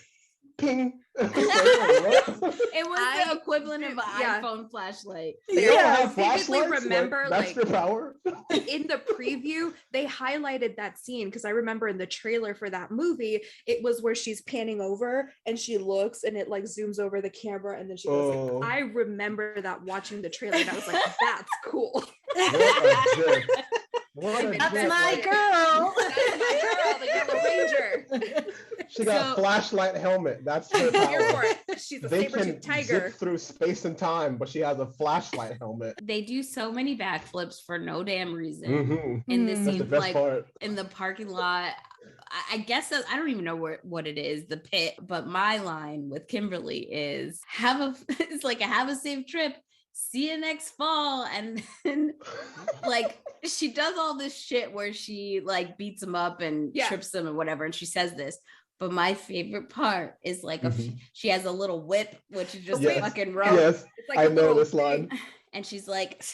Ping. It's like, what? It was I- the equivalent of an yeah. iPhone flashlight. They Yeah, all I have vividly flashlights? remember, that's like- your power. in the preview, they highlighted that scene because I remember in the trailer for that movie, it was where she's panning over and she looks and it like zooms over the camera and then she goes, Oh. like, I remember that watching the trailer and I was like, that's cool. What a jerk. What a That's jerk. my Like, girl. That's my girl, the Yellow Ranger. she got a So- flashlight helmet. That's her Here power. for it. She's a They saber-tooth can tiger. zip through space and time, but she has a flashlight helmet. They do so many backflips for no damn reason. Mhm. In this Mm. That's the scene, best like part. in the parking lot. I guess I don't even know what it is, the pit. But my line with Kimberly is it's like have a safe trip. See you next fall. And then like she does all this shit where she like beats him up and Yeah. trips him and whatever. And she says this. But my favorite part is like she has a little whip, which is just Yes. a fucking rope. Yes, It's like I a know little this line. thing. And she's like,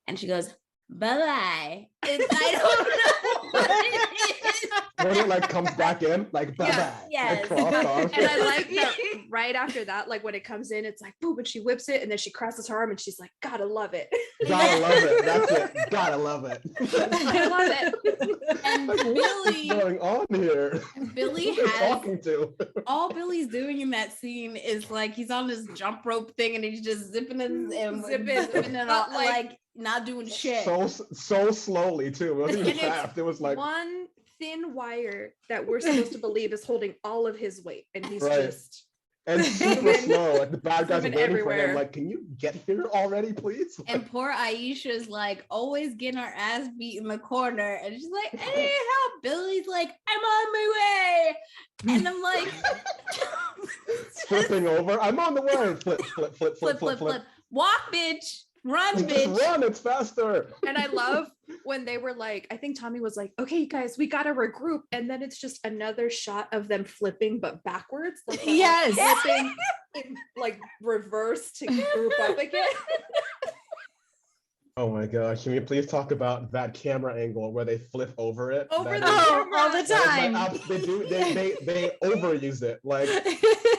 and she goes, bye-bye. And I don't know what it is. When it like comes back in, like bye bye. yes. Crossed off. And I like that right after that, like when it comes in, it's like boom, and she whips it, and then she crosses her arm, and she's like, "Gotta love it, Gotta love it. That's it. Gotta love it. I love it." And Like, what is Billy, going on here? Billy Who are they has talking to? all Billy's doing in that scene is like he's on this jump rope thing and he's just zipping and zipping it But, all, like not doing shit. So slowly too. It wasn't even And it's fast. It was like one thin wire that we're supposed to believe is holding all of his weight, and he's Right. just and super slow. Like the bad guys Zooming waiting for him. everywhere. Like, can you get here already, please? And poor Aisha's like always getting her ass beat in the corner. And she's like, I need help. Billy's like, I'm on my way. And I'm like, Flipping over. I'm on the way. Flip. Walk, bitch. Run, Just bitch. run. It's faster. and I love when they were like, I think Tommy was like, "Okay, guys, we gotta regroup," and then it's just another shot of them flipping but backwards, like they're, like, Yes. flipping in, like reverse to group up again. Oh my gosh. Can we please talk about that camera angle where they flip over it? Over That the is- Oh, all the camera. that is, like, time. they do. They overuse it. Like,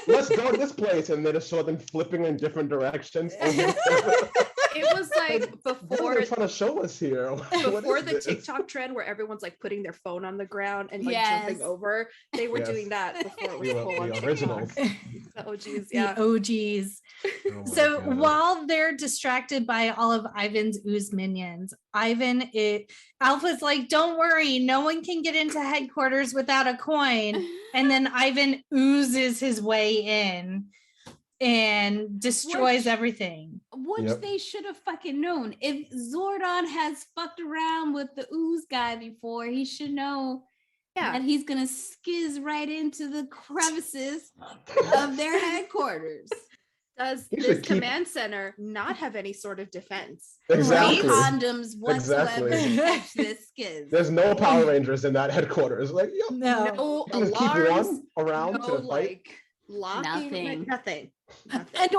let's go to this place, and they just show them flipping in different directions. Over the camera. It was like What are before they trying to show us here? What before is the this? TikTok trend where everyone's like putting their phone on the ground and like Yes. jumping over. They were Yes. doing that before it was The, full on the TikTok. originals. Oh geez, The yeah. OGs. Oh my So God. while they're distracted by all of Ivan's ooze minions, Alpha's like, don't worry, no one can get into headquarters without a coin. And then Ivan oozes his way in and destroys Which- everything. Which Yep. they should have fucking known. If Zordon has fucked around with the ooze guy before, he should know Yeah. that he's gonna skizz right into the crevices of their headquarters. Does You this should keep- command center not have any sort of defense? Exactly. No condoms whatsoever Exactly. to catch this skizz. There's no Power Rangers in that headquarters. Like, yep. No. No Just keep alarms, one around no to fight. like locking, Nothing. nothing. And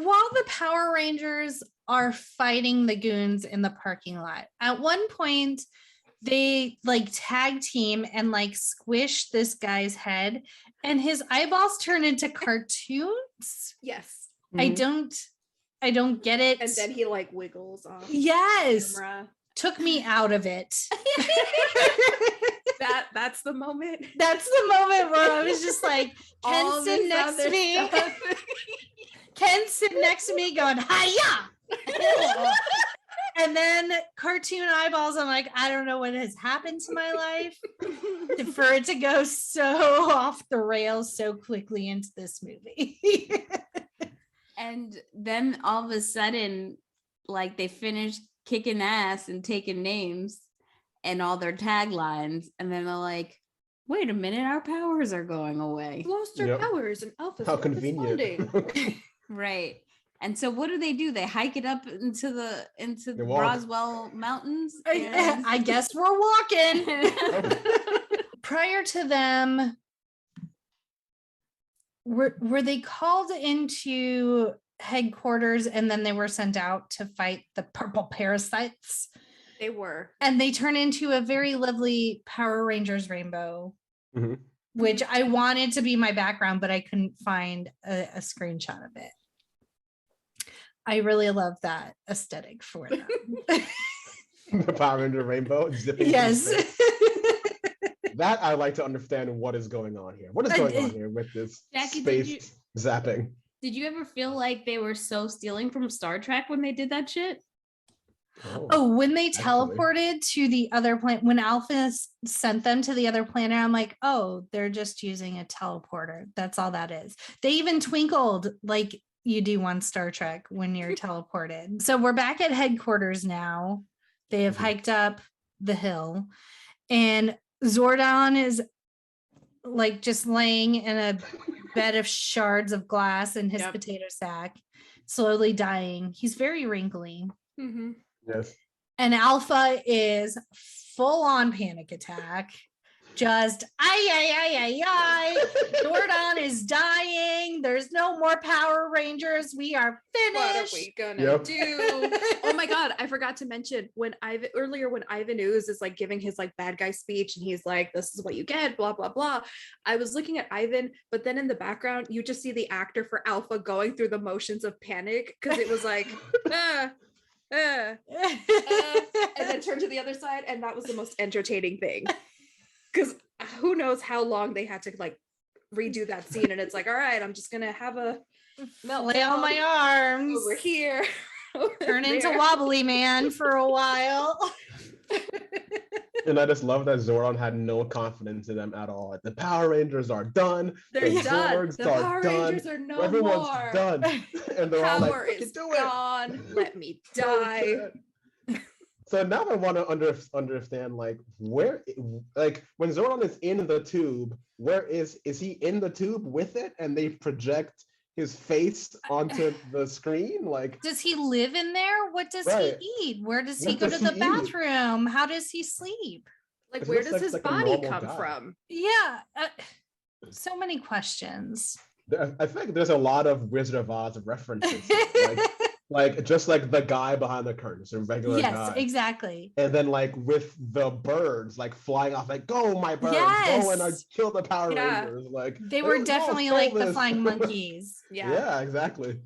while the Power Rangers are fighting the goons in the parking lot, at one point they like tag team and like squish this guy's head and his eyeballs turn into cartoons. Yes. Mhm. I don't get it. And then he like wiggles off Yes, camera. took me out of it. That's the moment. That's the moment where I was just like, All Ken sit this next to other me. stuff. Ken sit next to me going, hiya. And then cartoon eyeballs. I'm like, I don't know what has happened to my life for it to go so off the rails so quickly into this movie. And then all of a sudden, like they finished kicking ass and taking names and all their taglines, and then they're like, Wait a minute, our powers are going away. Lost their powers and Alpha's How not convenient. responding. Right. And so what do? They hike it up into the walk. Roswell Mountains? And- I guess we're walking. Prior to them, were they called into headquarters and then they were sent out to fight the purple parasites? They were. And they turn into a very lovely Power Rangers rainbow, which I wanted to be my background, but I couldn't find a screenshot of it. I really love that aesthetic for them. The Power Ranger rainbow zipping. Yes. That I like to understand what is going on here. What is going on here with this Jackie, space zapping? Did you ever feel like they were so stealing from Star Trek when they did that shit? Oh, when they Actually. teleported to the other planet, when Alpha sent them to the other planet, I'm like, oh, they're just using a teleporter. That's all that is. They even twinkled like you do on Star Trek when you're teleported. So we're back at headquarters now. They have hiked up the hill and Zordon is like just laying in a bed of shards of glass in his potato sack, slowly dying. He's very wrinkly. Yes. And Alpha is full on panic attack. Just Zordon is dying. There's no more Power Rangers. We are finished. What are we gonna do? Oh my god, I forgot to mention when Ivan Ooze is like giving his like bad guy speech and he's like, this is what you get, blah blah blah. I was looking at Ivan, but then in the background you just see the actor for Alpha going through the motions of panic because it was like and then turn to the other side, and that was the most entertaining thing. Because who knows how long they had to like redo that scene, and it's like, all right, I'm just gonna have a flail my arms over here, turn into wobbly man for a while. And I just love that Zordon had no confidence in them at all. Like, the Power Rangers are done. They're the done. Zords The are Power done. Rangers are no Everyone's more. done. And they're all Power like, is do gone. Let me die. So now I want to understand, like, where, like, when Zordon is in the tube, where is he in the tube with it, and they project his face onto the screen? Like, does he live in there? What does he eat? Where does he What go does to the he eat? bathroom? How does he sleep? Like, It where looks does his like a body normal come guy. from? Yeah, so many questions. I think there's a lot of Wizard of Oz references. Like just like the guy behind the curtains, a regular guy. Yes, exactly. And then like with the birds like flying off, like, go my birds, Yes. go and kill the Power Yeah. Rangers. Like They were definitely stole like the this. flying monkeys. Yeah, exactly.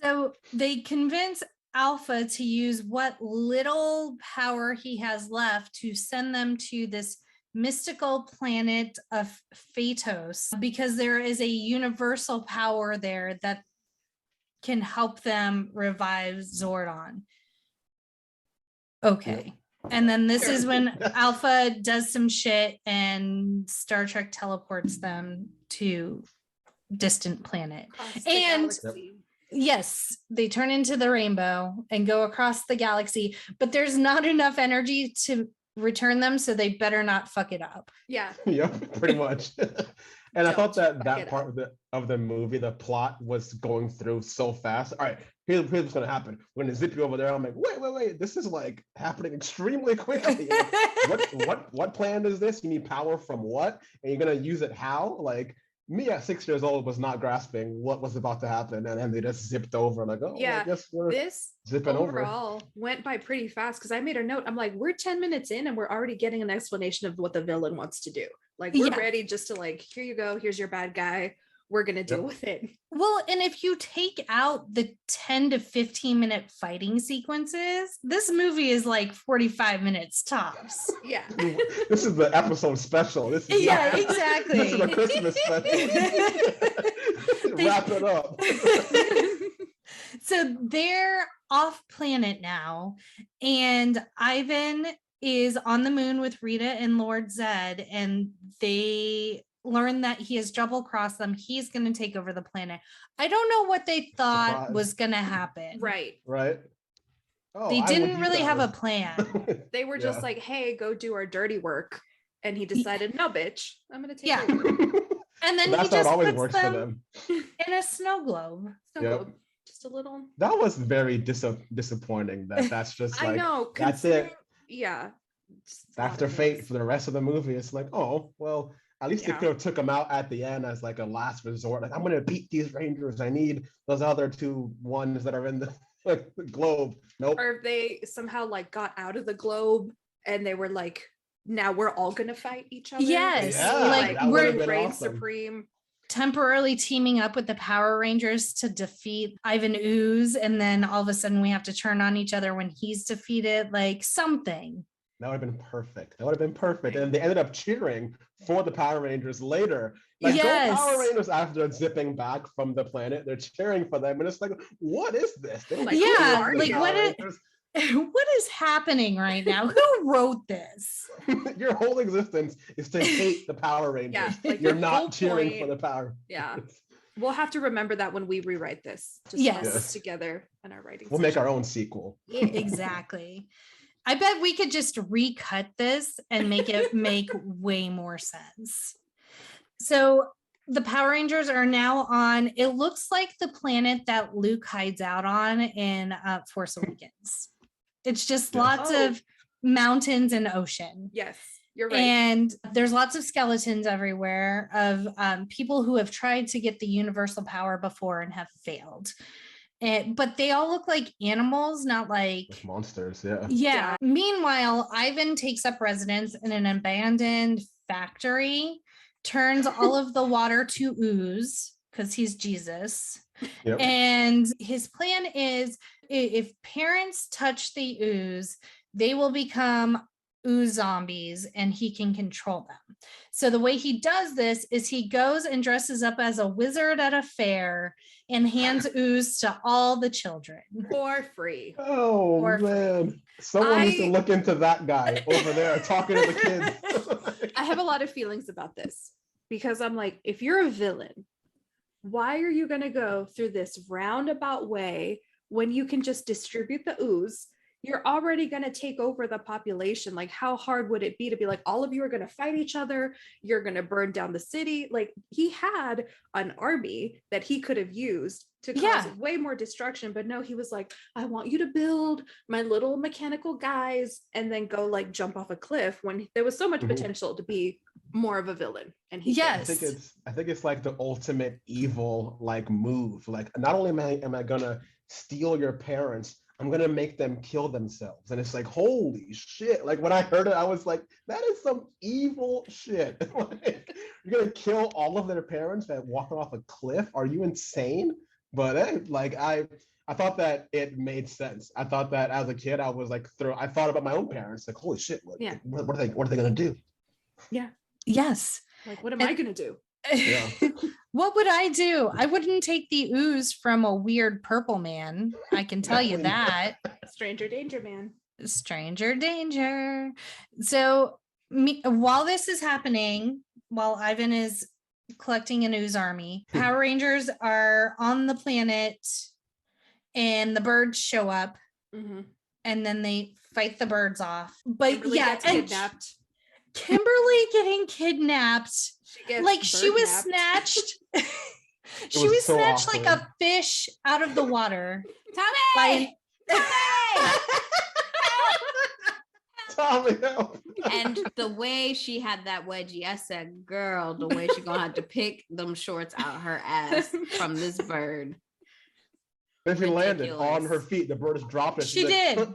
So they convince Alpha to use what little power he has left to send them to this mystical planet of Phaetos, because there is a universal power there that can help them revive Zordon. Okay. And then this is when Alpha does some shit and Star Trek teleports them to distant planet. And yes, they turn into the rainbow and go across the galaxy, but there's not enough energy to return them, so they better not fuck it up. Yeah. Yep, pretty much. And I thought Don't that fuck it part of the movie, the plot was going through so fast. All right, here's what's gonna happen. We're gonna zip you over there. I'm like, wait, this is like happening extremely quickly. Like, what plan is this? You need power from what? And you're gonna use it how? Like, me at 6 years old was not grasping what was about to happen, and then they just zipped over. Like, oh, yeah, I guess we're this zipping overall went by pretty fast because I made a note. I'm like, we're 10 minutes in and we're already getting an explanation of what the villain wants to do. Like, we're ready just to like, here you go, here's your bad guy. We're gonna deal with it. Well, and if you take out the 10 to 15 minute fighting sequences, this movie is like 45 minutes tops. Yeah. This is the episode special. This is exactly. This is a Christmas special. Wrap it up. So they're off planet now, and Ivan is on the moon with Rita and Lord Zed, and they learn that he has double crossed them. He's going to take over the planet. I don't know what they thought was going to happen. Right. Oh, they didn't really have a plan. They were just like, hey, go do our dirty work. and he decided, no, bitch, I'm gonna take Yeah. over. And then That's he how it just always puts works for them them. in a snow globe. Snow Yep. globe. Just a little. That was very disappointing. That's just I like, know. that's it. Yeah. That's their fate for the rest of the movie. It's like, oh, well, at least they Yeah. could have took him out at the end as like a last resort. Like, I'm gonna beat these Rangers. I need those other two ones that are in the, like, the globe. Nope. Or if they somehow like got out of the globe and they were like, now we're all gonna fight each other. Yes, Yeah, like that would've we're been reign awesome. supreme. temporarily teaming up with the Power Rangers to defeat Ivan Ooze, and then all of a sudden we have to turn on each other when he's defeated, like something. That would have been perfect. That would have been perfect. And they ended up cheering for the Power Rangers later. Like, Yes. go Power Rangers after zipping back from the planet. They're cheering for them. And it's like, what is this? They're Like, yeah, who are like you? what Power is, Rangers. what is happening right now? Who wrote this? Your whole existence is to hate the Power Rangers. Yeah, like You're the whole not cheering point- for the Power. Yeah. We'll have to remember that when we rewrite this. Just Yes. all together in our writing. We'll make session. our own sequel. Yeah. Exactly. I bet we could just recut this and make it make way more sense. So the Power Rangers are now on, it looks like the planet that Luke hides out on in Force Awakens. It's just Yes. lots Oh. of mountains and ocean. Yes, you're right. And there's lots of skeletons everywhere of people who have tried to get the universal power before and have failed. But they all look like animals, not like Like monsters, yeah. yeah. Meanwhile, Ivan takes up residence in an abandoned factory, turns all of the water to ooze because he's Jesus. Yep. And his plan is if parents touch the ooze, they will become ooze zombies and he can control them. So the way he does this is he goes and dresses up as a wizard at a fair and hands ooze to all the children. For free. Oh, Or free. man. Someone needs to I- look into that guy over there talking to the kids. I have a lot of feelings about this because I'm like, if you're a villain, why are you going to go through this roundabout way when you can just distribute the ooze? You're already going to take over the population. Like, how hard would it be to be like, all of you are going to fight each other? You're going to burn down the city. Like, he had an army that he could have used to cause way more destruction. But no, he was like, I want you to build my little mechanical guys and then go like jump off a cliff when there was so much potential to be more of a villain. And he Yes. I think it's like the ultimate evil like move. Like, not only am I gonna steal your parents, I'm gonna make them kill themselves. And it's like, holy shit. Like, when I heard it, I was like, that is some evil shit. Like, you're gonna kill all of their parents and walk off a cliff? Are you insane? But like, I thought that it made sense. I thought that as a kid, I was like, I thought about my own parents, like, holy shit, what are they gonna do? Yeah. Yes. Like, what am I going to do? Yeah. What would I do? I wouldn't take the ooze from a weird purple man. I can tell you that. Stranger danger, man. Stranger danger. So while this is happening, while Ivan is collecting an ooze army, Power Rangers are on the planet and the birds show up and then they fight the birds off. But Kimberly gets kidnapped. Kimberly getting kidnapped. She was bird-napped. snatched. She was was so snatched like awkward. a fish out of the water. Tommy! Tommy, help. And the way she had that wedgie, I said, girl, the way she gonna have to pick them shorts out her ass from this bird. Then she landed on Ridiculous. her feet. The bird just dropped it. She She's like, did. "Huh."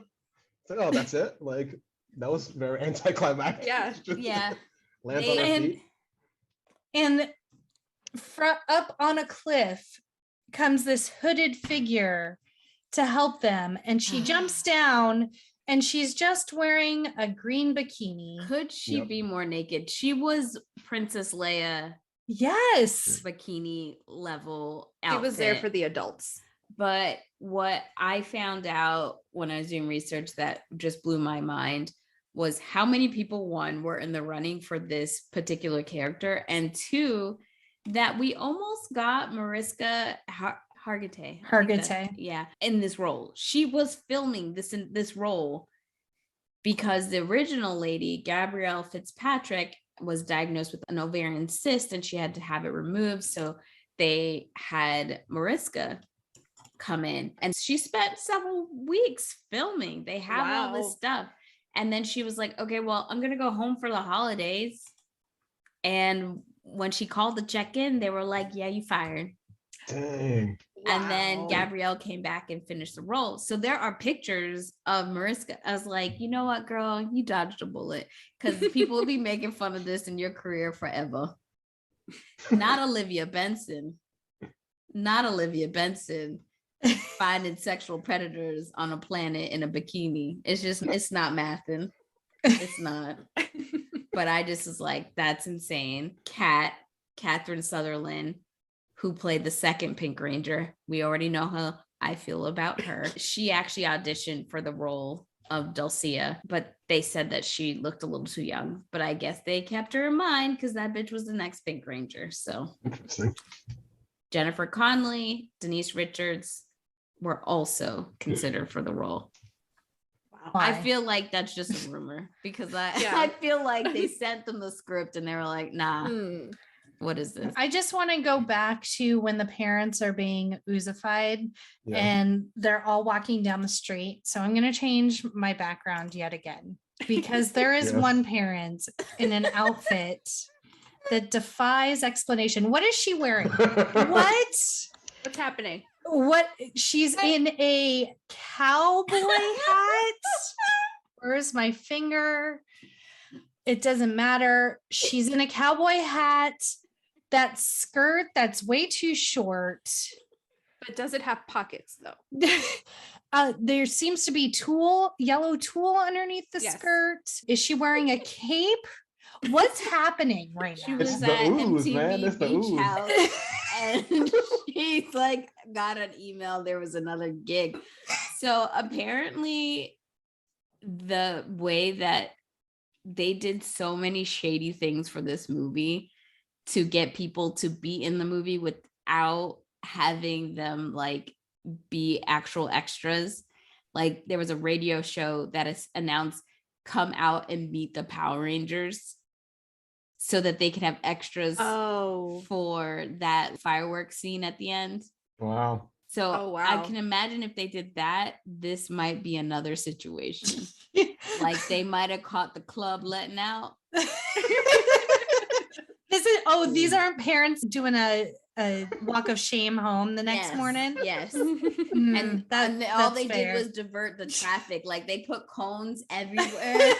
It's like, oh, that's it. Like, that was very anticlimactic. Yeah. Just Yeah. lands on her And feet. and up on a cliff comes this hooded figure to help them, and she jumps down and she's just wearing a green bikini. Could she Yep. be more naked? She was Princess Leia Yes. bikini level He was there outfit. for the adults. But what I found out when I was doing research that just blew my mind was how many people, one, were in the running for this particular character, and two, that we almost got Mariska Hargitay. I think Hargitay. yeah, in this role. She was filming this in this role because the original lady, Gabrielle Fitzpatrick, was diagnosed with an ovarian cyst and she had to have it removed. So they had Mariska come in and she spent several weeks filming. They have all this stuff. And then she was like, okay, well, I'm going to go home for the holidays. And when she called to check in, they were like, yeah, you fired. Dang. And then Gabrielle came back and finished the role. So there are pictures of Mariska. I was like, you know what, girl, you dodged a bullet, because people will be making fun of this in your career forever. Not Olivia Benson. Not Olivia Benson finding sexual predators on a planet in a bikini. It's not mathing. It's not. But I just was like, that's insane. Catherine Sutherland, who played the second Pink Ranger. We already know how I feel about her. She actually auditioned for the role of Dulcea, but they said that she looked a little too young. But I guess they kept her in mind because that bitch was the next Pink Ranger. So Interesting. Jennifer Connelly, Denise Richards were also considered for the role. Wow. I feel like that's just a rumor because I feel like they sent them the script and they were like, nah. What is this? I just want to go back to when the parents are being oozified and they're all walking down the street. So I'm going to change my background yet again, because there is one parent in an outfit that defies explanation. What is she wearing? What's happening? What? She's in a cowboy hat. Where's my finger? It doesn't matter. She's in a cowboy hat. That skirt that's way too short. But does it have pockets though? There seems to be yellow tulle underneath the skirt. Is she wearing a cape? What's happening right now? She was at MTV Beach House and she's like got an email. There was another gig. So apparently the way that they did so many shady things for this movie to get people to be in the movie without having them like be actual extras. Like there was a radio show that is announced, come out and meet the Power Rangers, so that they could have extras for that fireworks scene at the end. Wow. So I can imagine if they did that, this might be another situation. Like they might have caught the club letting out. These aren't parents doing a walk of shame home the next morning. Yes. And all they did was divert the traffic. Like they put cones everywhere.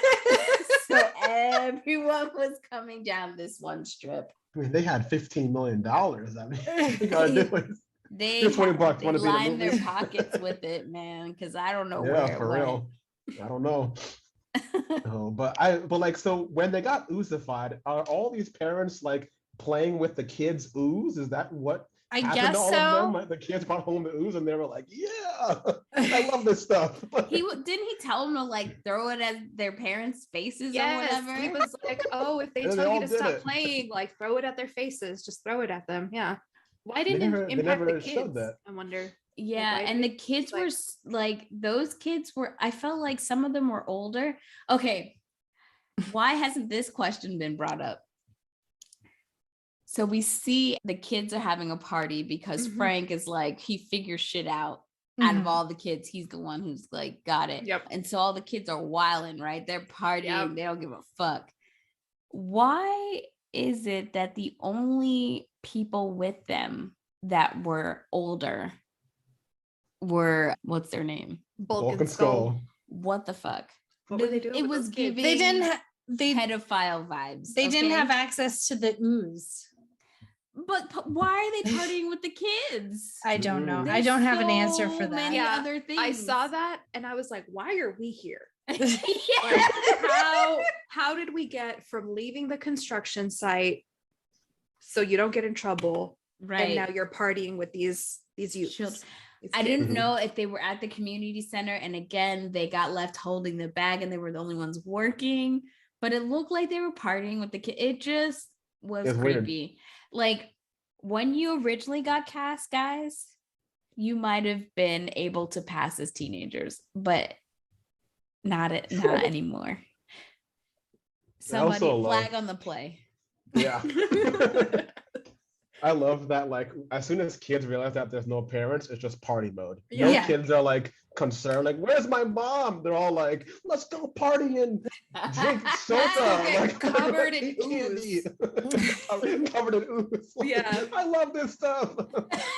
So everyone was coming down this one strip. I mean, they had $15 million. I mean, they lined their pockets with it, man. Because I don't know where it went. Real. I don't know. But so when they got oozified, are all these parents like playing with the kids' ooze? Is that what I happened guess to all so. of them? Like the kids brought home the ooze and they were like, yeah, I love this stuff. Didn't he tell them to like throw it at their parents' faces or whatever? He was like, oh, if they tell you to stop playing, like throw it at their faces, just throw it at them. Yeah. Why didn't it impact the kids? I wonder. Yeah, like, and the kids were like, those kids were, I felt like some of them were older. Okay, why hasn't this question been brought up? So we see the kids are having a party because Frank is like, he figures shit out. Out of all the kids, he's the one who's like got it. Yep. And so all the kids are wilding, right? They're partying. They don't give a fuck. Why is it that the only people with them that were older were, what's their name? Bulk and Skull. What the fuck? What were they doing? It was giving pedophile vibes. They didn't have access to the ooze. But why are they partying with the kids? I don't know. I don't have an answer for that. Many other things. I saw that and I was like, why are we here? Like, how did we get from leaving the construction site so you don't get in trouble, right? And now you're partying with these youths. I didn't know if they were at the community center and again they got left holding the bag and they were the only ones working, but it looked like they were partying with the kid. It just was creepy. Weird. Like when you originally got cast, guys, you might have been able to pass as teenagers, but Not anymore. Somebody also flag on the play. Yeah. I love that, like, as soon as kids realize that there's no parents, it's just party mode. No Yeah. kids are like concerned, like, where's my mom? They're all like, let's go party and drink soda. Okay, Like, covered in eat candy. ooze. Covered in ooze. Like, Yeah. I love this stuff.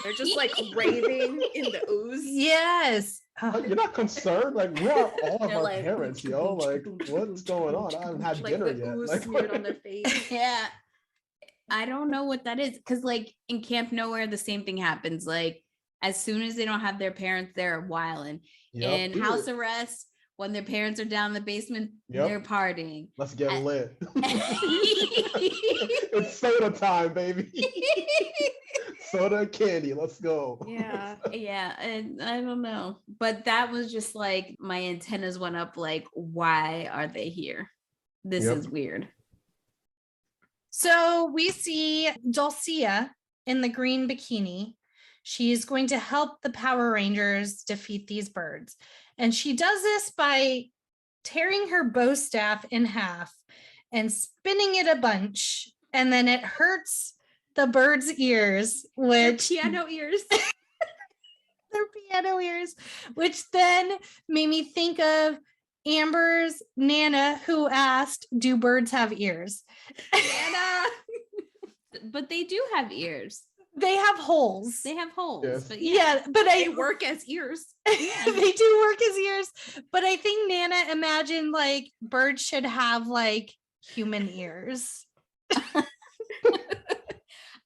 They're just like raving in the ooze. Yes. Like, you're not concerned? Like, where are all of They're our like, parents, yo? Like, what's going on? I haven't had Like dinner the yet. ooze Like, smeared on their face. Yeah. I don't know what that is. Cause like in Camp Nowhere, the same thing happens. Like as soon as they don't have their parents, they're wilding. Yep. In house arrest, when their parents are down in the basement, they're partying. Let's get And- lit. It's soda time, baby. Soda and candy. Let's go. Yeah. Yeah, and I don't know. But that was just like my antennas went up like, why are they here? This Yep. is weird. So we see Dulcea in the green bikini. She is going to help the Power Rangers defeat these birds. And she does this by tearing her bow staff in half and spinning it a bunch. And then it hurts the birds' ears, Their which piano ears. their piano ears, which then made me think of Amber's Nana, who asked, do birds have ears? Anna. But they do have ears. They have holes. They have holes. Yes. But Yeah, but They work as ears. they do work as ears. But I think Nana imagined like birds should have like human ears.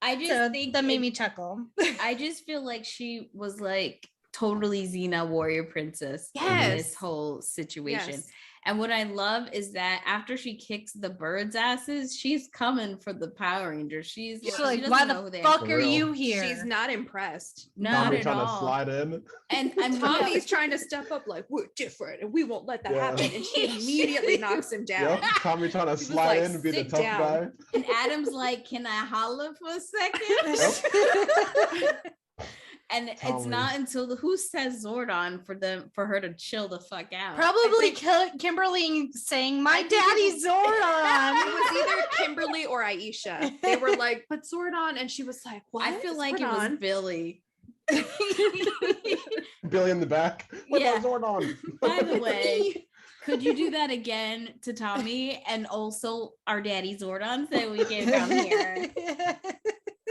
I just So think that made me chuckle. I just feel like she was like totally Xena warrior princess in Yes. this whole situation. Yes. And what I love is that after she kicks the birds' asses, she's coming for the Power Rangers. She's She's she like, doesn't why know the who they fuck For are real. you here? She's not impressed. Not Tommy at trying to all. slide in. And I'm Tommy's trying to step up like, we're different and we won't let that Yeah. happen. And she immediately knocks him down. Yep. Tommy trying to was slide like, in and be the "Sit tough down." guy. And Adam's like, can I holler for a second? And it's Tommy. not until who says Zordon for her to chill the fuck out. Probably Kimberly saying, my I think it daddy's It Zordon. was either Kimberly or Aisha. They were like, but Zordon. And she was like, what? I feel like it was Zordon?" Billy. Billy in the back. What Yeah. about Zordon? By the way, could you do that again to Tommy and also our daddy Zordon so we can come here?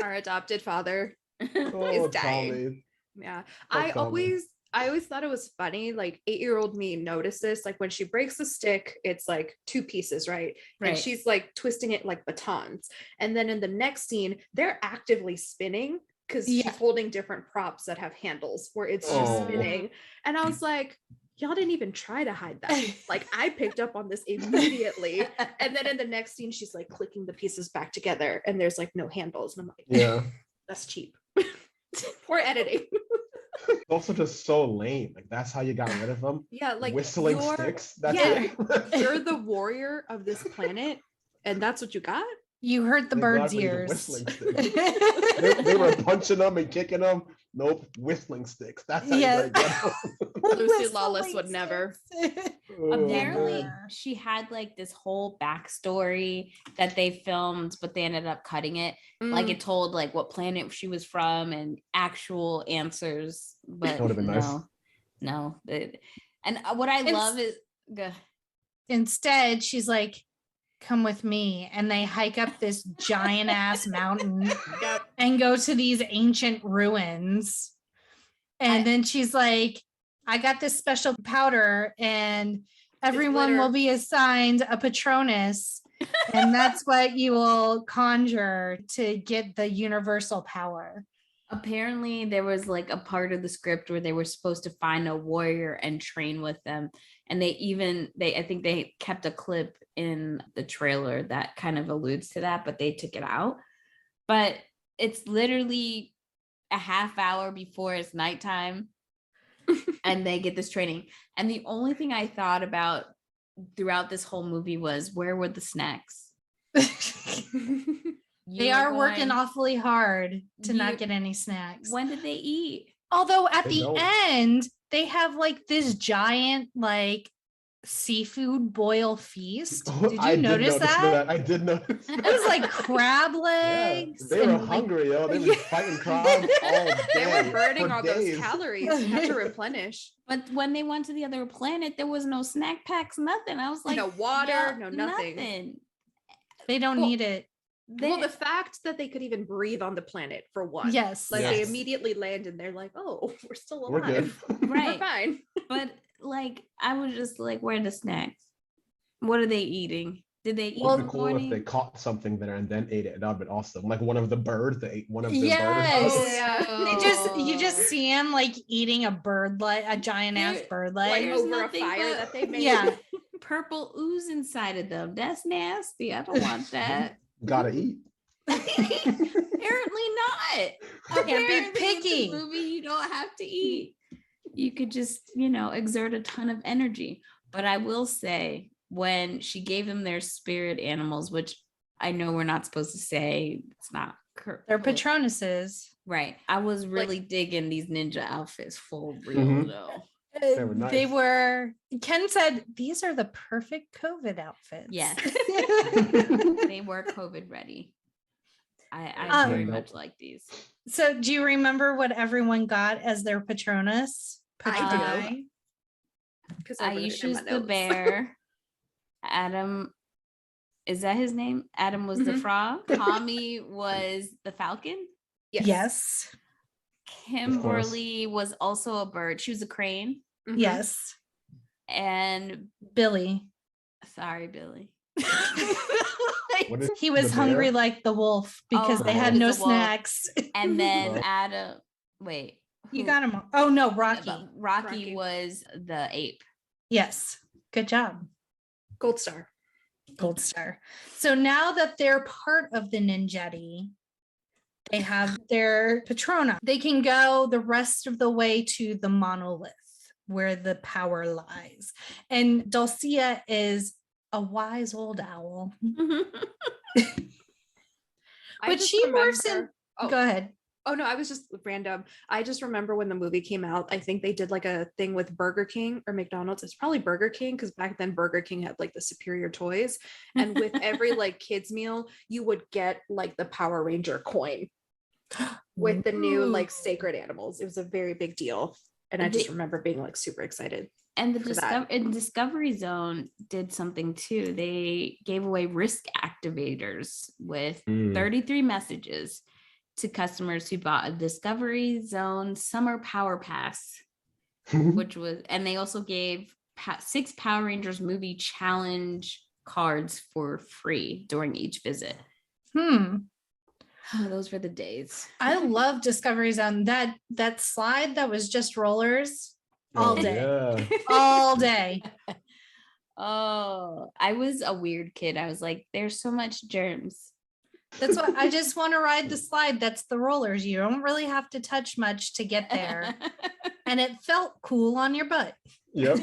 Our adopted father. Oh, dying. Tommy. Yeah. Poor I Tommy. always thought it was funny. Like 8-year-old me noticed this. Like when she breaks the stick, it's like 2 pieces, right? Right. And she's like twisting it like batons. And then in the next scene, they're actively spinning because Yeah. she's holding different props that have handles where it's just Oh. spinning. And I was like, y'all didn't even try to hide that. Like I picked up on this immediately. And then in the next scene, she's like clicking the pieces back together and there's like no handles. And I'm like, Yeah. that's cheap. Poor editing. It's also just so lame. Like, that's how you got rid of them? Yeah, like Whistling you're- sticks? That's yeah. it? You're the warrior of this planet, and that's what you got? You hurt the Thank bird's God for these ears. whistling sticks. They were punching them and kicking them. Nope, whistling sticks. That's how Yeah. you got rid of them. Lucy Lawless would never. Oh, Apparently, man. she had like this whole backstory that they filmed, but they ended up cutting it. Like it told like what planet she was from and actual answers, but That would've been nice. no. And what I love is Instead, she's like, come with me. And they hike up this giant ass mountain Yep. and go to these ancient ruins. And then she's like, I got this special powder and everyone glitter. will be assigned a Patronus. And that's what you will conjure to get the universal power. apparently there was like a part of the script where they were supposed to find a warrior and train with them. And I think they kept a clip in the trailer that kind of alludes to that, but they took it out. But it's literally a half hour before it's nighttime and they get this training. And the only thing I thought about throughout this whole movie was, where were the snacks? They are working awfully hard to You- not get any snacks. When did they eat? Although at They the don't. end, they have like this giant like seafood boil feast. Oh, Did I you did notice that? I did notice It was like crab Yeah, legs. they were and, like, hungry, yo. They were Yeah. fighting crabs all day. They were burning for all days. those calories. You have to replenish. But when they went to the other planet, there was no snack packs, nothing. I was like, No water, yeah, no nothing. They don't Well, need it. Well, the fact that they could even breathe on the planet for one. Yes. Like they Yes. immediately land and they're like, oh, we're still We're good. alive. Right. We're fine. But like, I was just like, where are the snacks? What are they eating? Did they eat? It would in be the cool if they morning? caught something there and then ate it. That'd be awesome. Like one of the birds, they ate one of the Yes. birds. Oh, yeah. You just see him like eating a bird leg, a giant ass There- bird Like leg. There's over a nothing fire but- that they made. Yeah. Purple ooze inside of them. That's nasty. I don't want that. Gotta eat. Apparently not. Can't be Apparently in picky. this movie, you don't have to eat. You could just, exert a ton of energy. But I will say, when she gave them their spirit animals, which I know we're not supposed to say, it's not They're Patronuses. right. I was really digging these ninja outfits for real Mhm. though. They were nice. They were, Ken said, these are the perfect COVID outfits. Yes. They were COVID ready. I very Nope. much like these. So do you remember what everyone got as their Patronus? I do. Patroni? 'Cause I wrote it in my Aisha's the notes. bear. Adam, is that his name? Adam was the Mhm. frog. Tommy was the falcon. Yes. Kimberly was also a bird. She was a crane. Mhm. Yes. And Billy. sorry, Billy. What is He was the hungry bear? like the wolf because Oh, they had he no was a wolf. snacks. And then Wow. Adam, wait. You who- got him. Oh no, Rocky. but Rocky Rocky. was the ape. Yes. Good job. Gold star. Gold star. So now that they're part of the Ninjetti, they have their Patrona. They can go the rest of the way to the monolith where the power lies. And Dulcea is a wise old owl. I But just she morphs in. remember- Oh. Go ahead. Oh no, I was just random. I just remember when the movie came out, I think they did like a thing with Burger King or McDonald's. It's probably Burger King because back then Burger King had like the superior toys. And with every like kids meal, you would get like the Power Ranger coin with the new like sacred animals. It was a very big deal. And I just remember being like super excited. And the For that. Discovery Zone did something too. They gave away wrist activators with Mm. 33 messages to customers who bought a Discovery Zone Summer Power Pass, which was, and they also gave 6 Power Rangers movie challenge cards for free during each visit. Oh, Those were the days. I love Discovery Zone. That slide that was just rollers all Oh, day. yeah. All day. Oh, I was a weird kid. I was like, there's so much germs. That's what I just want to ride the slide. That's the rollers. You don't really have to touch much to get there. And it felt cool on your butt. Yep.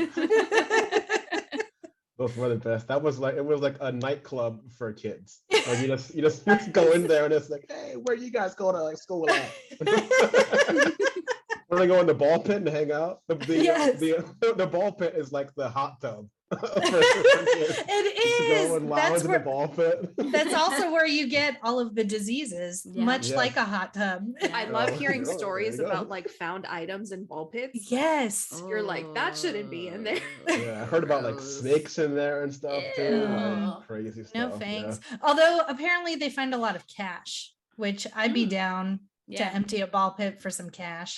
Those were the best. It was like a nightclub for kids. Like you just go in there and it's like, hey, where you guys going to like school at? When they go in the ball pit and hang out, Yes. the ball pit is like the hot tub. It Go and is. lounge That's in the where ball pit. that's also where you get all of the diseases, Yeah. much Yeah. like a hot tub. I Oh, love hearing there you stories go. about like found items in ball pits. Yes. You're like, that shouldn't be in there. Yeah, I heard about like Gross. snakes in there and stuff too. Ew. Like, crazy stuff. No yeah. thanks. Although apparently they find a lot of cash, which I'd be down to Yeah. empty a ball pit for some cash.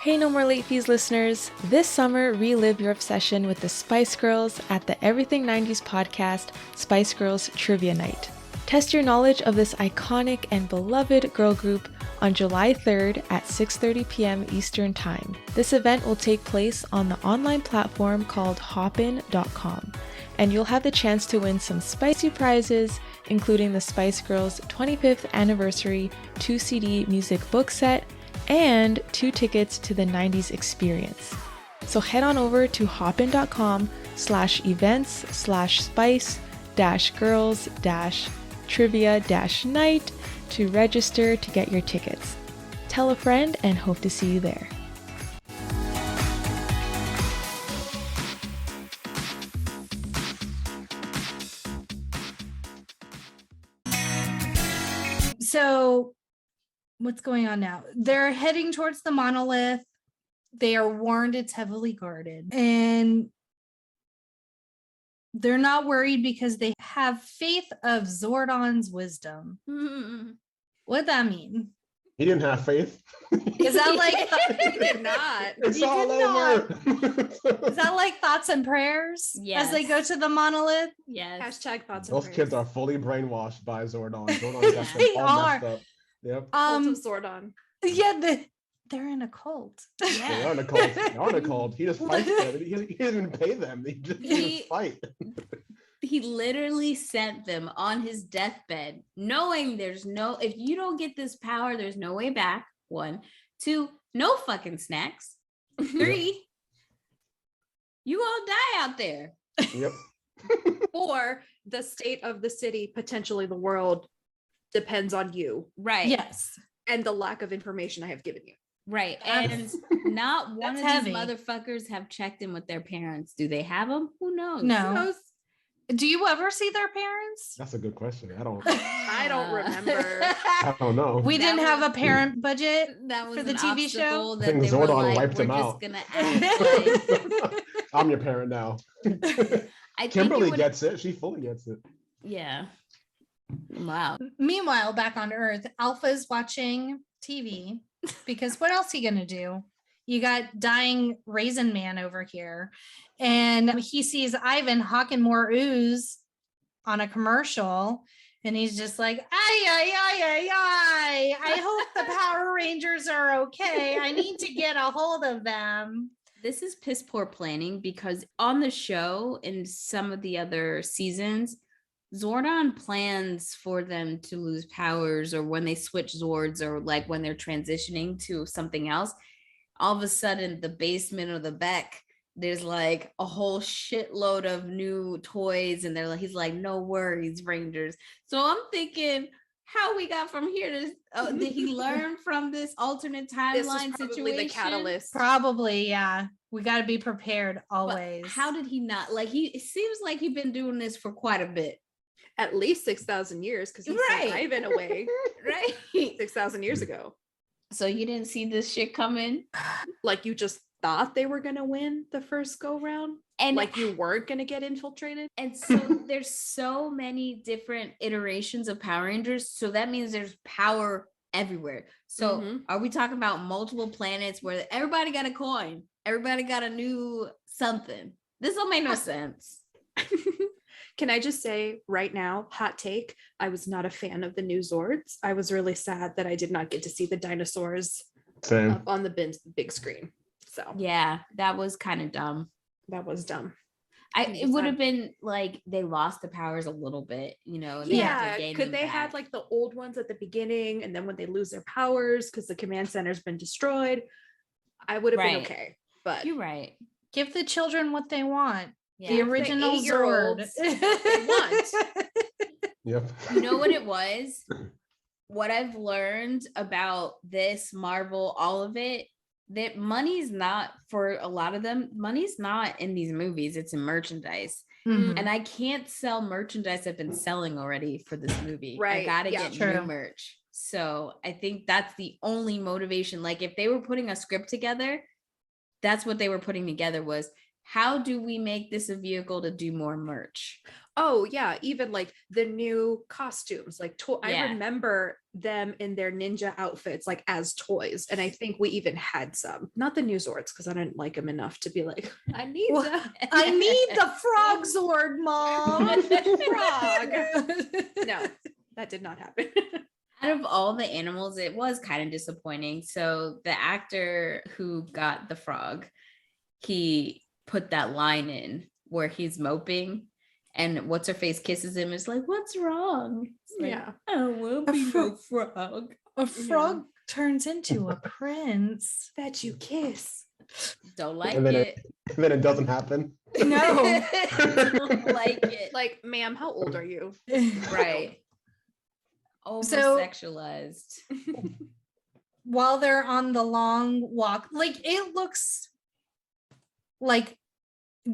Hey, No More Late Fees listeners. This summer, relive your obsession with the Spice Girls at the Everything 90s podcast, Spice Girls Trivia Night. Test your knowledge of this iconic and beloved girl group on July 3rd at 6:30 p.m. Eastern Time. This event will take place on the online platform called hopin.com, and you'll have the chance to win some spicy prizes, including the Spice Girls 25th anniversary 2-CD music book set, and 2 tickets to the 90s experience. So head on over to hopin.com/events/spice-girls- trivia-night to register to get your tickets. Tell a friend and hope to see you there. So what's going on now? They're heading towards the monolith. They are warned it's heavily guarded, and they're not worried because they have faith of Zordon's wisdom. What'd that mean? He didn't have faith. Is that like He did not. It's He all did over. is that like thoughts and prayers as they go Yes. to the monolith? Yes. Hashtag thoughts and Those prayers. kids are fully brainwashed by Zordon. Zordon got them They all are. messed up. Yep. Cult of Zordon. Yeah, they're in a cult. They are in a cult. They are in a cult. He just fights them. He doesn't even pay them. They just fight. He literally sent them on his deathbed, knowing there's no, if you don't get this power, there's no way back. 1, 2, no fucking snacks. 3, you all die out there. Yep. Or the state of the city, potentially the world, depends on you Right. Yes. and the lack of information I have given you. Right. And not one That's of heavy. these motherfuckers have checked in with their parents. Do they have them? Who knows? No. Do you ever see their parents? That's a good question. I don't remember. I don't know. We That didn't have was- a parent budget. That was For the an TV show? obstacle I that think they were Zordon like, wiped we're him just out. gonna act like. I'm your parent now. I think it Kimberly would- gets it. She fully gets it. Yeah. Wow. Meanwhile, back on Earth, Alpha's watching TV because what else are you gonna do? You got dying Raisin Man over here, and he sees Ivan hawking more ooze on a commercial, and he's just like, I hope the Power Rangers are okay. I need to get a hold of them. This is piss poor planning because on the show in some of the other seasons, Zordon plans for them to lose powers, or when they switch Zords, or like when they're transitioning to something else, all of a sudden the basement or the back, there's like a whole shitload of new toys, and they're like, he's like, no worries, Rangers. So I'm thinking, how we got from here to did he learn from this alternate This was timeline probably situation? the catalyst. Probably, yeah. We got to be prepared But always. how did he not, like, it seems like he's been doing this for quite a bit. At least 6,000 years, because he sent Right. Ivan away Right. 6,000 years ago. So you didn't see this shit coming? Like you just thought they were gonna win the first go round, And like you weren't gonna get infiltrated. and so there's so many different iterations of Power Rangers. So that means there's power everywhere. So Mhm. are we talking about multiple planets where everybody got a coin? Everybody got a new something. This don't make no sense. Can I just say right now, hot take, I was not a fan of the new Zords. I was really sad that I did not get to see the dinosaurs Same. up on the big screen. So Yeah, that was kind of dumb. that was dumb. It would have been like they lost the powers a little bit, you know. And they have to Yeah, gain could them they back. have like the old ones at the beginning, and then when they lose their powers because the command center's been destroyed, I would have been Right. okay. But You're right. Give the children what they want. Yeah. The original Zord. 8-year-olds what they want. Yep. You know what it was? What I've learned about this Marvel, all of it, that money's not, for a lot of them, money's not in these movies, it's in merchandise. Mhm. And I can't sell merchandise I've been selling already for this movie. I Right, gotta yeah, get true. new merch. So I think that's the only motivation. Like if they were putting a script together, that's what they were putting together was, how do we make this a vehicle to do more merch? Oh yeah, even like the new costumes, like I Yeah. remember them in their ninja outfits, like as toys, and I think we even had some. Not the new Zords, because I didn't like them enough to be like, I need Well, that. I need the frog Zord, Mom. Frog. No, that did not happen. Out of all the animals, it was kind of disappointing. So the actor who got the frog, he put that line in where he's moping, and what's her face kisses him. Is like, what's wrong? It's like, Yeah. I will A be no frog. frog. A frog turns into a prince. That you kiss. Don't like And then it. then it doesn't happen. No. Don't like it. Like, ma'am, how old are you? Right. Over-sexualized. While they're on the long walk, like it looks like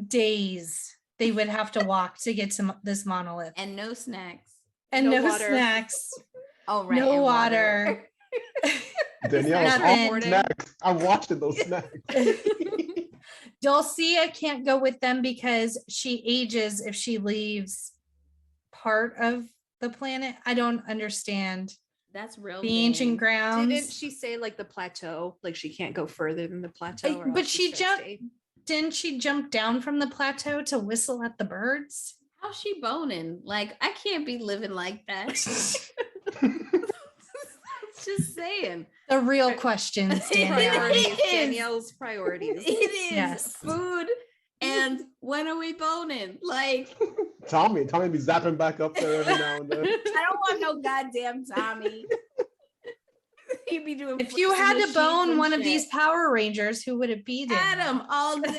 days they would have to walk to get to this monolith. And no snacks. And No no water. snacks. Oh, right. No and water. Danielle's Nothing. all snacks. I'm watching those snacks. Dulcea can't go with them because she ages if she leaves part of the planet. I don't understand That's real. the ancient grounds. Didn't she say like the plateau? Like she can't go further than the plateau. or But else she she's jumped. thirsty. Didn't she jump down from the plateau to whistle at the birds? How's she boning? Like, I can't be living like that. Just saying. The real questions, Danielle. Priorities. It is. Danielle's priorities. It is Yes. food and when are we boning? Like, Tommy be zapping back up there every now and then. I don't want no goddamn Tommy. He'd be doing. If you flips in had the to sheets bone and one of shit. these Power Rangers, who would it be? Danielle? Adam all day.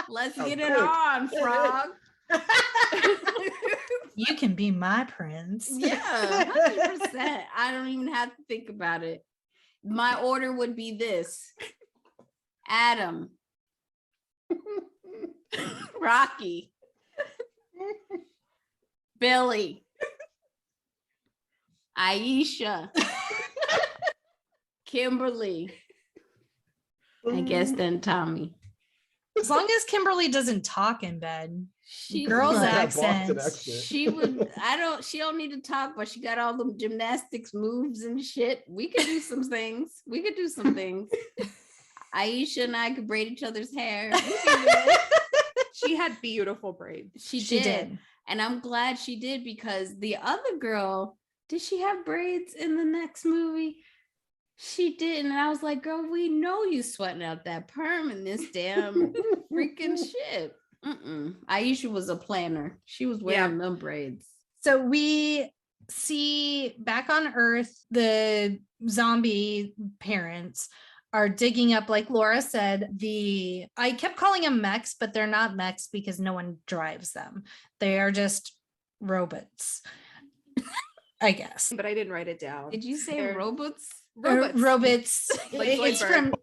Let's Oh, get it quick. on, frog. You can be my prince. Yeah, 100%. I don't even have to think about it. My order would be this: Adam, Rocky, Billy, Aisha, Kimberly. I guess then Tommy. As long as Kimberly doesn't talk in bed. She Girls' look, That Boston accents. accent. She would. She don't need to talk, but she got all them gymnastics moves and shit. We could do some things. Aisha and I could braid each other's hair. We can do it. She had beautiful braids. She She did. did. And I'm glad she did, because the other girl, did she have braids in the next movie? She didn't. And I was like, girl, we know you sweating out that perm in this damn freaking shit. Aisha was a planner. She was wearing them braids. So we see back on Earth, the zombie parents are digging up, like Laura said, I kept calling them mechs, but they're not mechs because no one drives them. They are just robots, I guess. But I didn't write it down. Did you say They're- robots? Robots. Like It's Zoidberg. from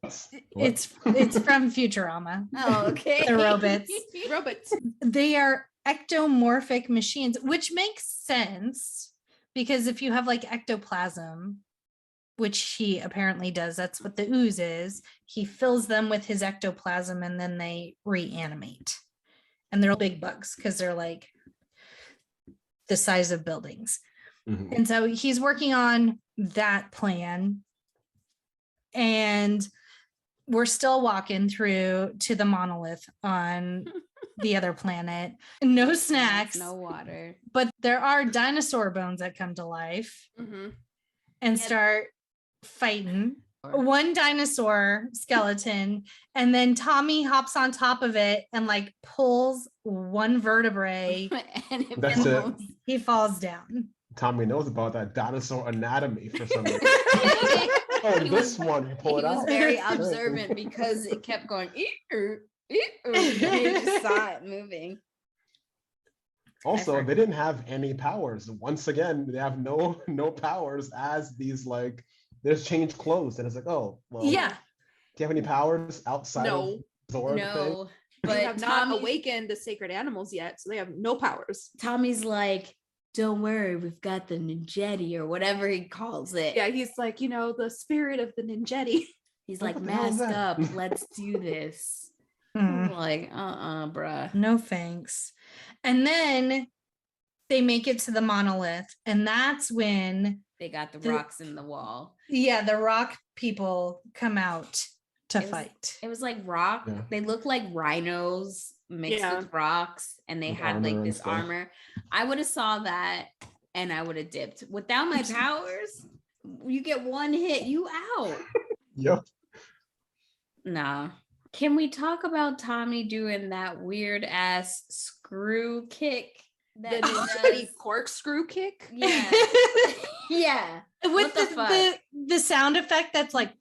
it's from Futurama. Oh, okay. The robots. Robots. They are ectomorphic machines, which makes sense because if you have like ectoplasm, which he apparently does, that's what the ooze is. He fills them with his ectoplasm and then they reanimate. And they're big bugs because they're like the size of buildings. Mhm. And so he's working on that plan. And we're still walking through to the monolith on the other planet. No snacks, No water. but there are dinosaur bones that come to life Mhm. and Yeah. start fighting. One dinosaur skeleton, and then Tommy hops on top of it and like pulls one vertebrae. And it That's it. moves. He falls down. Tommy knows about that dinosaur anatomy for some reason. Oh, He this was- one, you pull He it out. was very observant because it kept going. And he just saw it moving. Also, they didn't have any powers. Once again, they have no powers as these like they just change clothes, and it's like, oh, well, Yeah. do you have any powers outside No. of Zord thing? No, They but have not Tommy's, awakened the sacred animals yet, so they have no powers. Tommy's like, don't worry, we've got the Ninjetti or whatever he calls it. Yeah, he's like, the spirit of the Ninjetti. He's What like, the hell is mask that?" up, let's do this. Hmm. I'm like, bruh. No thanks. And then they make it to the monolith, and that's when They got the The- rocks in the wall. the rock people come out to It was- fight. It was like rock. Yeah. They look like rhinos mixed Yeah. with rocks, and they With had armor like and this stuff. armor. I would have saw that and I would have dipped. Without my powers, you get one hit, you out. Yep. Nah. Can we talk about Tommy doing that weird ass screw kick? The That Ninjetti corkscrew kick. Yeah. Yeah. With What the fuck? the sound effect that's like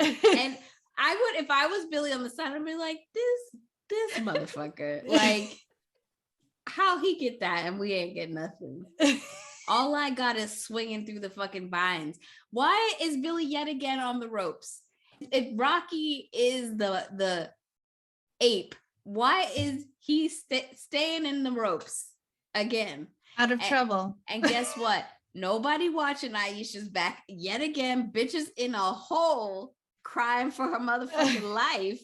And I would, if I was Billy on the side, I'd be like, this motherfucker. Like, how he get that and we ain't get nothing. All I got is swinging through the fucking vines. Why is Billy yet again on the ropes? If Rocky is the ape, why is he staying in the ropes again? Out of trouble. And guess what? Nobody watching Aisha's back yet again. Bitches in a hole crying for her motherfucking life.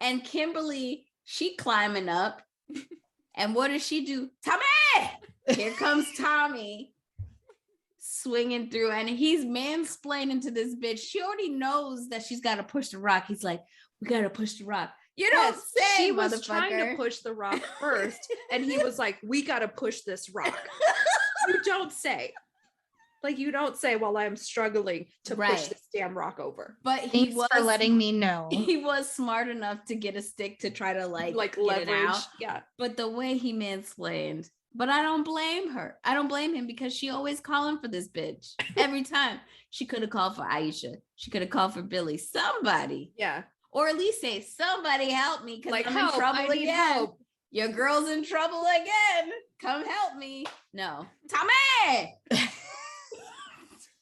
And Kimberly, she climbing up. And what does she do? Tommy! Here comes Tommy swinging through, and he's mansplaining to this bitch. She already knows that she's got to push the rock. He's like, we got to push the rock. You don't say, she was trying to push the rock first, and he was like, we got to push this rock. You don't say. Like, you don't say while I'm struggling to push this damn rock over. But Thanks for letting me know. He was smart enough to get a stick to try to like leverage. It out. Yeah. But the way he mansplained, but I don't blame her. I don't blame him because she always calling for this bitch every time. She could have called for Aisha. She could have called for Billy. Somebody. Yeah. Or at least say, somebody help me because like, I'm in trouble again. Help. Your girl's in trouble again. Come help me. No. Tommy!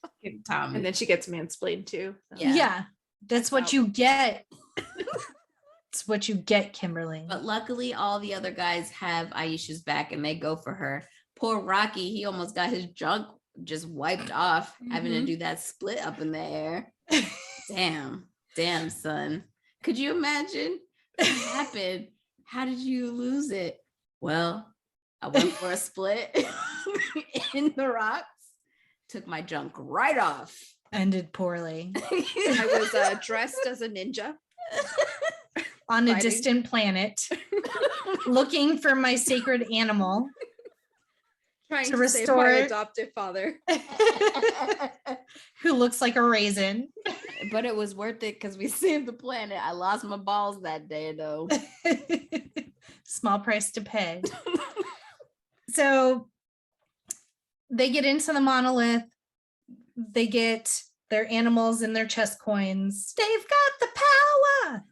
Fucking Tommy. And then she gets mansplained too. So. Yeah. That's what you get. It's what you get, Kimberly. But luckily, all the other guys have Aisha's back and they go for her. Poor Rocky, he almost got his junk just wiped off, having to do that split up in the air. Damn, son. Could you imagine what happened? How did you lose it? Well, I went for a split in the rocks, took my junk right off. Ended poorly. I was dressed as a ninja. On a distant planet, looking for my sacred animal. Trying to restore my adoptive father. Who looks like a raisin. But it was worth it because we saved the planet. I lost my balls that day, though. Small price to pay. So they get into the monolith. They get their animals and their chest coins. They've got the power.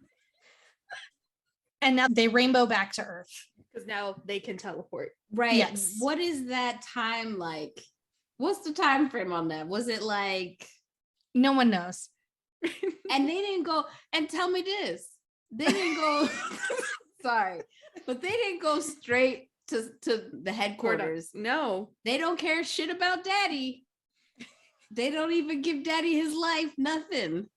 And now they rainbow back to Earth. Because now they can teleport. Right. Yes. What is that time like? What's the time frame on that? Was it like... No one knows. And they didn't go, and tell me this. They didn't go, sorry, but they didn't go straight to the headquarters. No. They don't care shit about daddy. They don't even give daddy his life, nothing.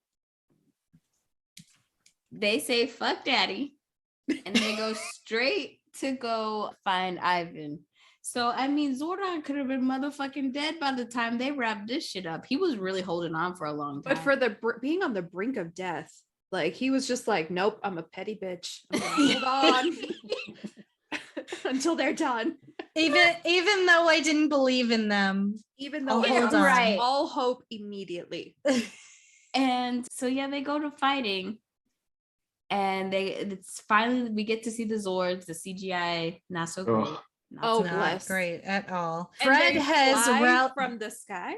They say, fuck daddy. And they go straight to go find Ivan. So, I mean, Zordon could have been motherfucking dead by the time they wrapped this shit up. He was really holding on for a long time. But for the being on the brink of death, like, he was just like, nope, I'm a petty bitch. Hold on. Until they're done. Even though I didn't believe in them. Even though right. all hope immediately. And so, yeah, they go to fighting. And it's finally, we get to see the Zords, the CGI, not so great. Not great at all. And Fred has from the sky.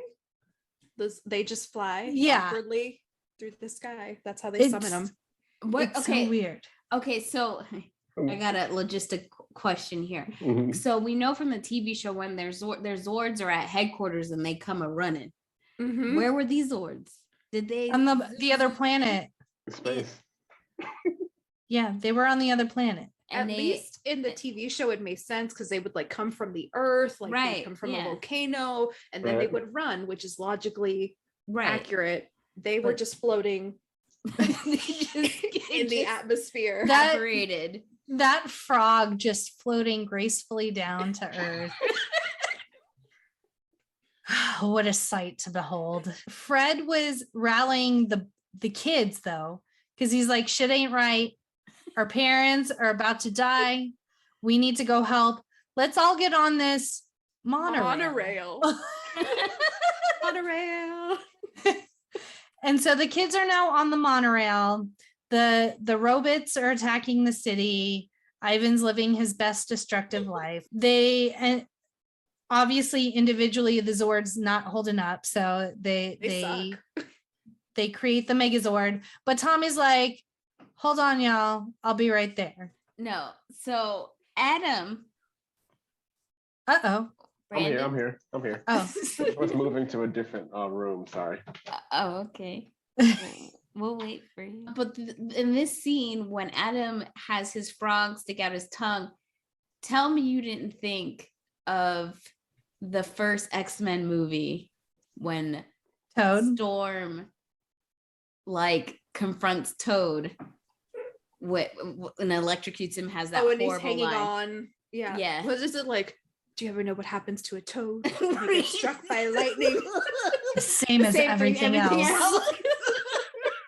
They just fly awkwardly through the sky. That's how they summon them. What? It's okay, so weird. Okay, so I got a logistic question here. So we know from the TV show when their Zords are at headquarters and they come a running. Where were these Zords? Did they on the other planet? Space. Yeah, they were on the other planet. At least in the TV show, it made sense because they would like come from the Earth, like they'd come from a volcano, and then they would run, which is logically accurate. They were just floating in the atmosphere. That frog just floating gracefully down to Earth. What a sight to behold. Fred was rallying the kids though, because he's like, shit ain't right. Our parents are about to die. We need to go help. Let's all get on this monorail. Monorail. And so the kids are now on the monorail. The robots are attacking the city. Ivan's living his best destructive life. And obviously individually the Zords not holding up. So they create the Megazord. But Tommy's like, hold on, y'all. I'll be right there. No. So Adam. Uh-oh. I'm here. Oh, I was moving to a different room. Sorry. Oh, okay. We'll wait for you. But in this scene, when Adam has his frog stick out his tongue, tell me you didn't think of the first X-Men movie when Toad. Storm like confronts Toad and electrocutes him, has that and he's horrible hanging line. on. Yeah. Yeah. What is it like? Do you ever know what happens to a toad when they get struck by lightning? Same as Same thing, everything else.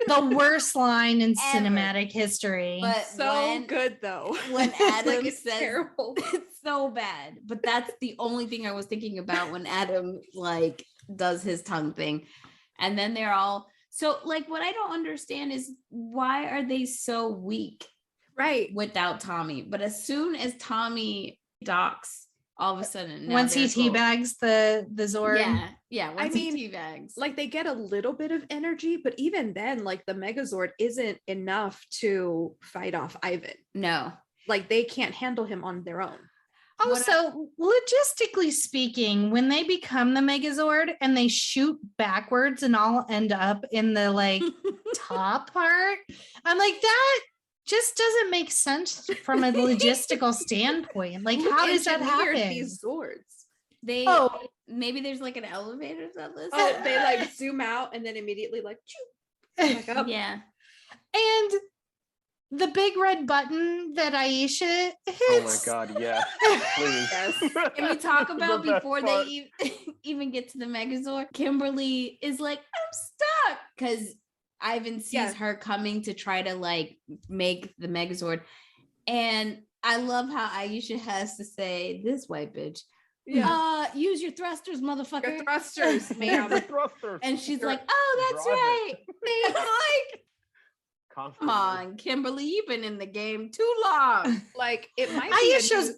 The worst line in Ever. cinematic history. But So good though. when Adam it's says terrible. it's so bad, but that's the only thing I was thinking about when Adam like does his tongue thing. And then they're all so like, what I don't understand is why are they so weak Right. without Tommy? But as soon as Tommy docks, all of a sudden now Once he they're cool. teabags the Zord. Yeah. I Once mean, he teabags, Like they get a little bit of energy, but even then, like the Megazord isn't enough to fight off Ivan. no. Like they can't handle him on their own. Also, logistically speaking, when they become the Megazord and they shoot backwards and all end up in the like top part, I'm like, that just doesn't make sense from a logistical standpoint. Like, how does that Engineered happen? These Zords. They Oh. maybe there's like an elevator that lives. Oh, they like zoom out and then immediately like back up. Yeah. And the big red button that Aisha hits. Oh my God, yes. Please. Yes. Can we talk about The best before part. they even get to the Megazord? Kimberly is like, I'm stuck because Ivan sees Yeah. her coming to try to like make the Megazord. And I love how Aisha has to say, this white bitch, Yeah. use your thrusters, motherfucker. Your thrusters, ma'am. Thrusters. And she's Your- like, oh, that's Drive right. it. And I'm like, come on, Kimberly, you've been in the game too long. Like it might be Aisha's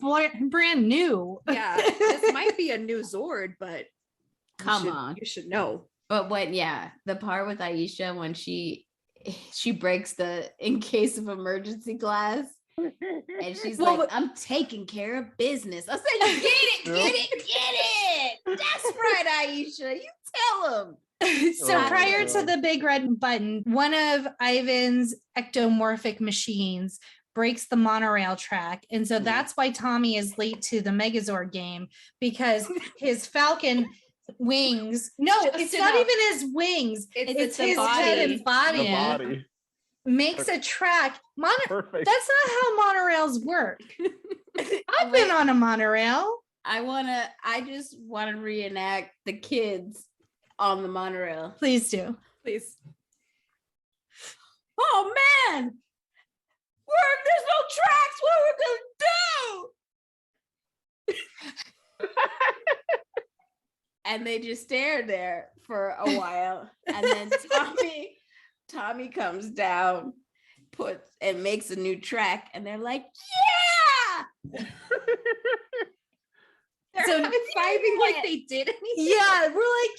brand new. yeah, this might be a new Zord, but Come on. you should know. But the part with Aisha when she breaks the in case of emergency glass and she's Well, like, I'm taking care of business. I said, get it. That's right, Aisha. You tell him. So Oh, prior to God. the big red button, one of Ivan's ectomorphic machines breaks the monorail track. And so that's why Tommy is late to the Megazord game, because his Falcon wings, no, Just it's not enough. even his wings, it's the his body. head and body, The Yeah. body. makes a track. Perfect. That's not how monorails work. I've been on a monorail. I just want to reenact the kids on the monorail. Please do. Please. Oh man, there's no tracks. What are we gonna do? And they just stare there for a while, and then Tommy comes down, puts and makes a new track, and they're like, yeah. They're So- high-fiving like they did anything. Yeah, we're like,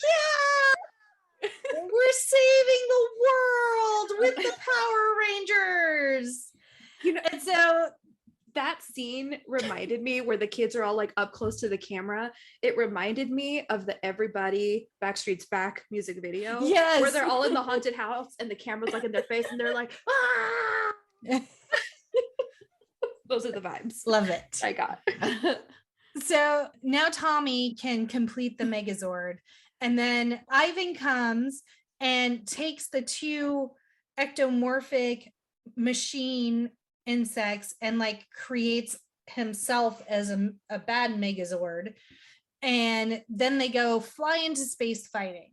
yeah, we're saving the world with the Power Rangers. You know, And so that scene reminded me where the kids are all like up close to the camera. It reminded me of the Everybody Backstreet's Back music video. Yes. Where they're all in the haunted house and the camera's like in their face and they're like, ah. Those are the vibes love it. I got. So now Tommy can complete the Megazord. And then Ivan comes and takes the two ectomorphic machine insects and like creates himself as a bad Megazord. And then they go fly into space fighting.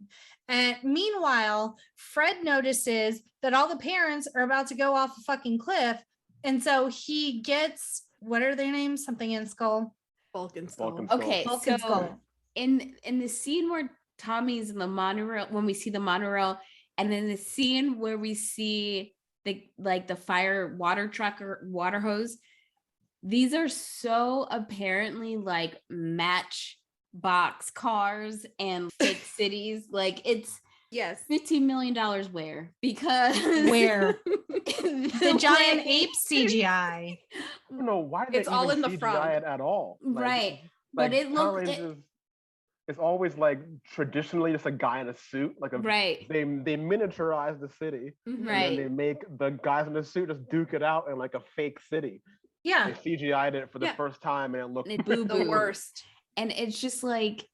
And meanwhile, Fred notices that all the parents are about to go off a fucking cliff. And so he gets, what are their names? Something in Skull. Vulcan Skull. Vulcan Skull. Okay, Vulcan so Skull. in the scene where Tommy's in the monorail, when we see the monorail, and then the scene where we see the fire water truck or water hose, these are so apparently like Matchbox cars and fake cities. Like it's Yes. $15 million where? Because Where? The giant ape CGI. I don't know why they It's all even in the CGI front. it at all. Like, Right. But it Power looked Rangers it's always like traditionally just a guy in a suit, like a Right. They miniaturize the city, and then they make the guys in the suit just duke it out in like a fake city. Yeah. They CGI'd it for the first time, and it looked The worst. And it's just like,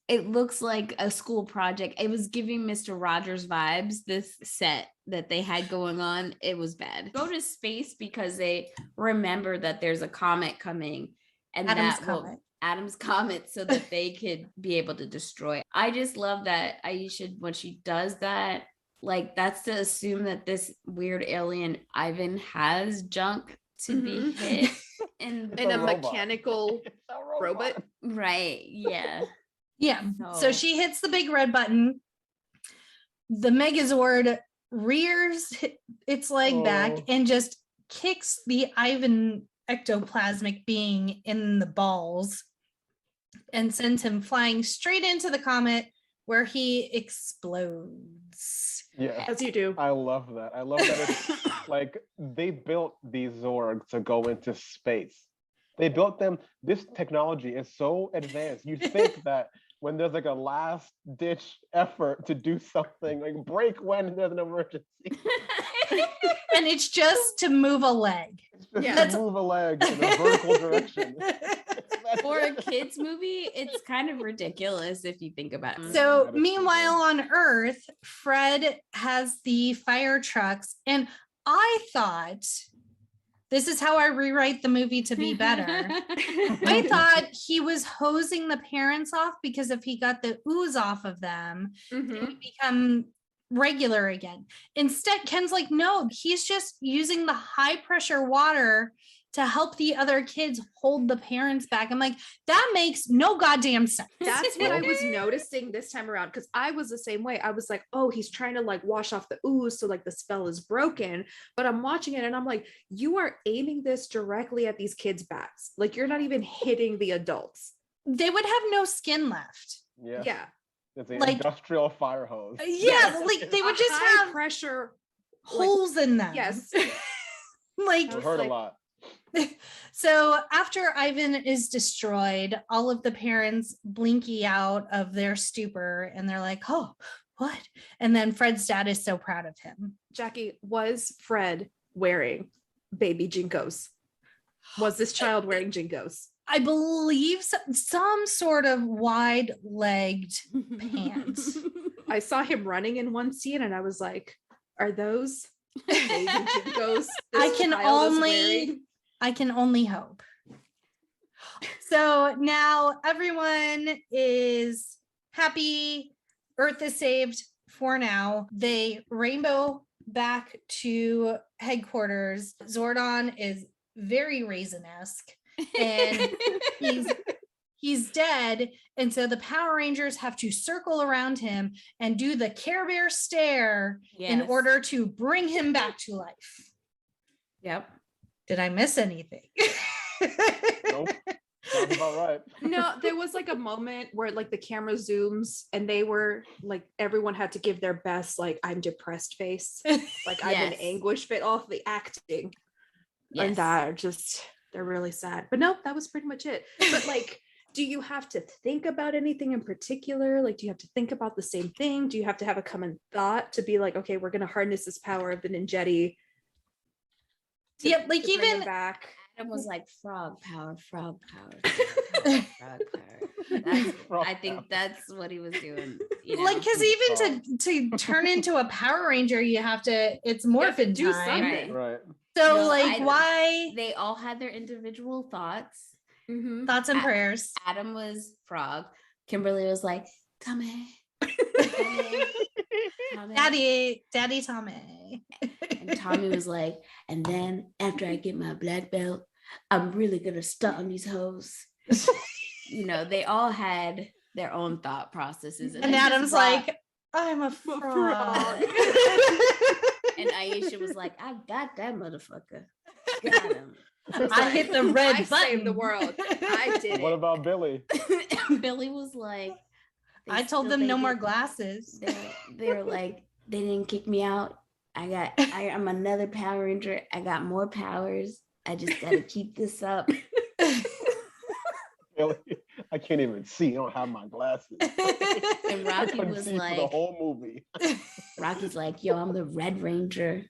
it looks like a school project. It was giving Mr. Rogers vibes, this set that they had going on. It was bad. Go to space because they remember that there's a comet coming, and Adam's comet, so that they could be able to destroy it. I just love that Aisha, when she does that, like, that's to assume that this weird alien Ivan has junk to be hit in a mechanical robot. Right. Yeah. Yeah. So she hits the big red button. The Megazord rears its leg back and just kicks the Ivan ectoplasmic being in the balls and sends him flying straight into the comet, where he explodes. Yeah, as you do. I love that. I love that it's like they built these Zords to go into space. They built them. This technology is so advanced. You think that when there's like a last ditch effort to do something, like break when there's an emergency. And it's just to move a leg. Just to move a leg in a vertical direction. For a kids movie, it's kind of ridiculous if you think about it. So meanwhile on Earth, Fred has the fire trucks, and I thought, this is how I rewrite the movie to be better. I thought he was hosing the parents off, because if he got the ooze off of them, they would become regular again. Instead, Ken's like, no, he's just using the high pressure water to help the other kids hold the parents back. I'm like, that makes no goddamn sense. That's what I was noticing this time around, because I was the same way. I was like, oh, he's trying to like wash off the ooze, so like the spell is broken. But I'm watching it and I'm like, you are aiming this directly at these kids' backs. Like, you're not even hitting the adults. They would have no skin left. Yeah. It's an Like- industrial fire hose. Yeah, like they would just high have pressure holes in them. Yes. Like, It hurt a lot. so after Ivan is destroyed, all of the parents blinky out of their stupor and they're like, oh, what? And then Fred's dad is so proud of him. Jackie, was Fred wearing baby Jinkos? Was this child wearing Jinkos? I believe some sort of wide-legged pants. I saw him running in one scene and I was like, are those baby Jinkos? I can only hope. So now everyone is happy. Earth is saved for now. They rainbow back to headquarters. Zordon is very Raisin-esque, and he's dead. And so the Power Rangers have to circle around him and do the Care Bear stare in order to bring him back to life. Yep. Did I miss anything? Nope. Sounds about right. No, there was like a moment where like the camera zooms and they were like, everyone had to give their best, like, I'm depressed face. Like, I'm in anguish fit off the acting. And that just, they're really sad. But no, that was pretty much it. But like, do you have to think about anything in particular? Like, do you have to think about the same thing? Do you have to have a common thought to be like, okay, we're going to harness this power of the Ninjetti? Yep, like even back. Adam was like, frog power, frog power, frog power. I think that's what he was doing. You know? Like, because even to turn into a Power Ranger, you have to, it's Morphin do time. something. Right. So No, like, why? They all had their individual thoughts. Mm-hmm. Thoughts and prayers. Adam was frog. Kimberly was like, Tommy. Daddy Tommy. And Tommy was like, and then after I get my black belt, I'm really gonna stunt on these hoes. You know, they all had their own thought processes. And Adam's like, I'm a frog. And Aisha was like, I got that motherfucker. Got him. I hit the red button. I saved the world. I did it. What about Billy? Billy was like, I told them no more glasses. They were like, they didn't kick me out. I'm another Power Ranger. I got more powers. I just gotta keep this up. Billy, I can't even see. I don't have my glasses. And Rocky was for the like, whole movie. Rocky's like, yo, I'm the Red Ranger.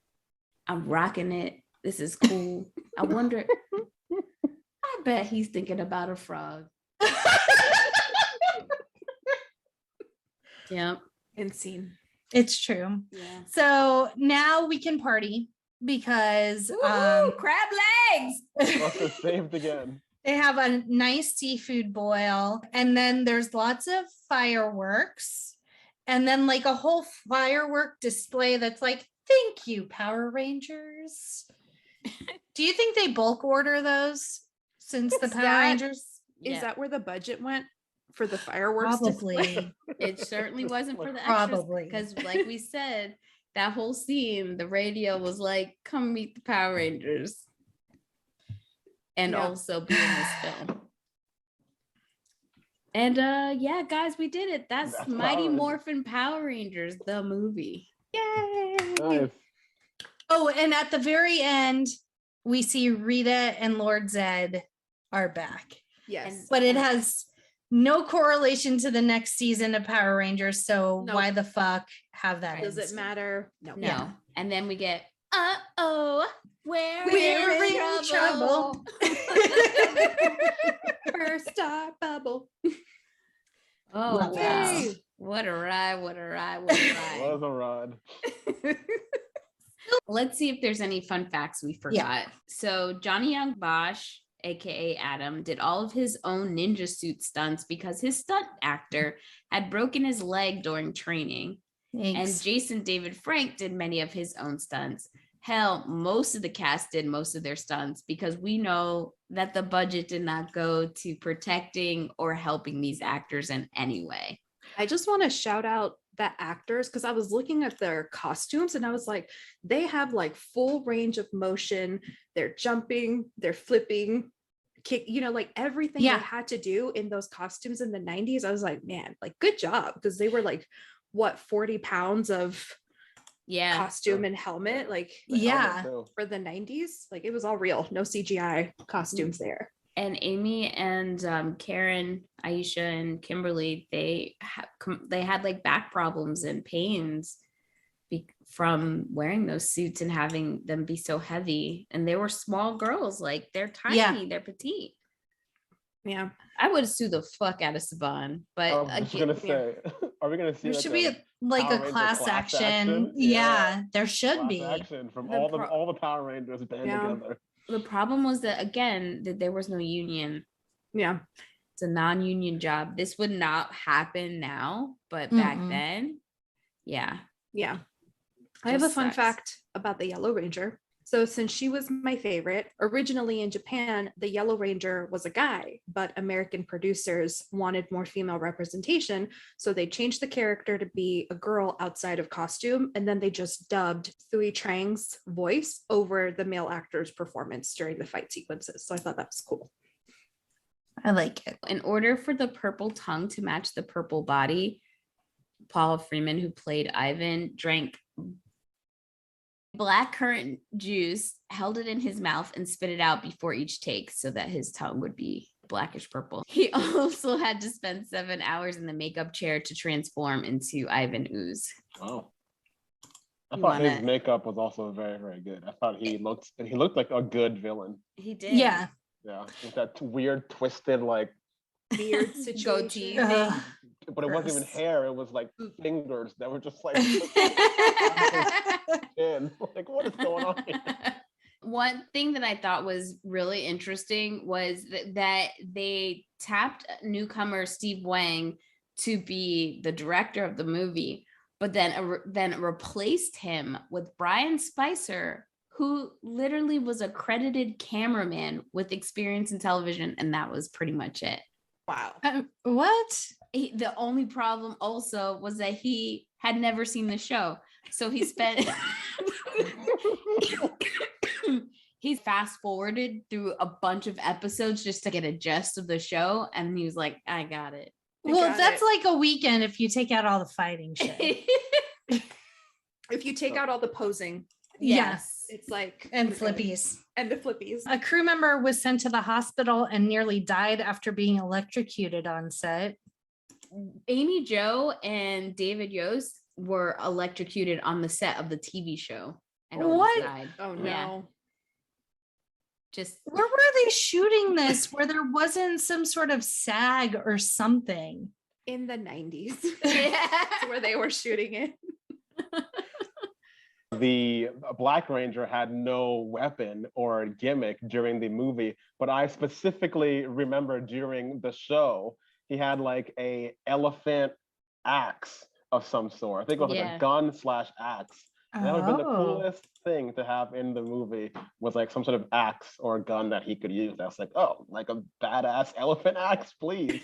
I'm rocking it. This is cool. I wonder, I bet he's thinking about a frog. Yep. Insane. It's true. Yeah. So now we can party because crab legs. Also saved again. they have a nice seafood boil, and then there's lots of fireworks, and then like a whole firework display that's like, thank you, Power Rangers. Do you think they bulk order those since the Power Rangers? Is that where the budget went for the fireworks? Probably. It certainly wasn't for the Probably. extras because, like we said, that whole scene, the radio was like, "Come meet the Power Rangers," and also be in this film. And yeah, guys, we did it. That's Mighty Morphin Power Rangers, the movie. Yay! Nice. Oh, and at the very end, we see Rita and Lord Zed are back. Yes. But it has no correlation to the next season of Power Rangers. So Nope. why the fuck have that? Does in it scene? matter? No. No. Yeah. And then we get, we're in trouble. First star bubble. Oh, Love wow. this. What a ride, what a ride, what a ride. Was a rod. Let's see if there's any fun facts we forgot. So Johnny Young Bosch, aka Adam, did all of his own ninja suit stunts because his stunt actor had broken his leg during training. Thanks. And Jason David Frank did many of his own stunts. Hell, most of the cast did most of their stunts because we know that the budget did not go to protecting or helping these actors in any way. I just want to shout out the actors because I was looking at their costumes and I was like, they have like full range of motion. They're jumping, they're flipping, kick, like everything they had to do in those costumes in the 90s. I was like, man, like good job, because they were like, what, 40 pounds of costume and helmet, like for the 90s. Like it was all real, no CGI costumes there. And Amy and Karan, Aisha, and Kimberly, they had like back problems and pains from wearing those suits and having them be so heavy. And they were small girls, like they're tiny, they're petite. Yeah, I would sue the fuck out of Saban, but I was gonna say, are we gonna see? there should be a class action. Yeah, there should be action from all the Power Rangers band together. The problem was that, again, that there was no union. Yeah, it's a non-union job. This would not happen now, but back then, yeah. I have a fun fact about the Yellow Ranger. So since she was my favorite, originally in Japan, the Yellow Ranger was a guy, but American producers wanted more female representation. So they changed the character to be a girl outside of costume. And then they just dubbed Thuy Trang's voice over the male actor's performance during the fight sequences. So I thought that was cool. I like it. In order for the purple tongue to match the purple body, Paul Freeman, who played Ivan, drank black currant juice, held it in his mouth, and spit it out before each take so that his tongue would be blackish purple. He also had to spend 7 hours in the makeup chair to transform into Ivan Ooze. Wow. I thought his makeup was also very, very good. I thought he looked like a good villain. He did. Yeah. Yeah. With that weird twisted beard situation. But it wasn't even hair, it was like fingers that were just like like, what is going on here? One thing that I thought was really interesting was that they tapped newcomer Steve Wang to be the director of the movie, but then replaced him with Brian Spicer, who literally was a credited cameraman with experience in television, and that was pretty much it. Wow. What? The only problem also was that he had never seen the show. So he spent he's fast forwarded through a bunch of episodes just to get a gist of the show. And he was like, I got it. Well, that's like a weekend if you take out all the fighting shit. If you take out all the posing. Yes. It's like And flippies. And the flippies. A crew member was sent to the hospital and nearly died after being electrocuted on set. Amy Jo and David Yost were electrocuted on the set of the TV show and almost What? died. Oh no. Yeah. Just Where were they shooting this where there wasn't some sort of SAG or something? In the 90s. yeah. That's where they were shooting it. The Black Ranger had no weapon or gimmick during the movie, but I specifically remember during the show, he had like a elephant axe of some sort. I think it was like a gun / axe. And that would have been the coolest thing to have in the movie, was like some sort of axe or gun that he could use. I was like, oh, like a badass elephant axe, please.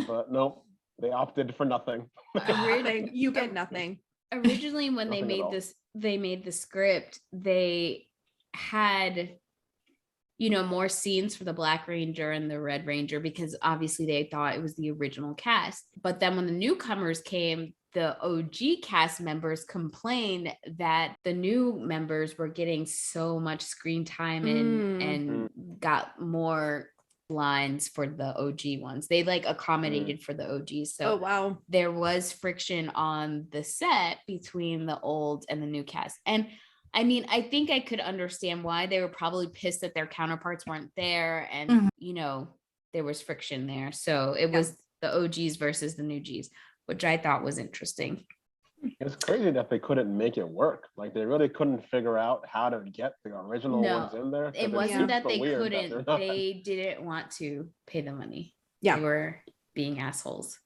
But nope, they opted for nothing. Nothing. You get nothing. Originally, when they Nothing at made all. they made the script, they had, you know, more scenes for the Black Ranger and the Red Ranger because obviously they thought it was the original cast. But then when the newcomers came, the OG cast members complained that the new members were getting so much screen time and got more lines for the OG ones. They like accommodated for the OGs. So Oh wow. there was friction on the set between the old and the new cast. And I mean, I think I could understand why. They were probably pissed that their counterparts weren't there and you know, there was friction there. So it was the OGs versus the new Gs, which I thought was interesting. It's crazy that they couldn't make it work. Like they really couldn't figure out how to get the original ones in there. It wasn't that super they weird couldn't, they're not. they didn't want to pay the money. Yeah. They were being assholes.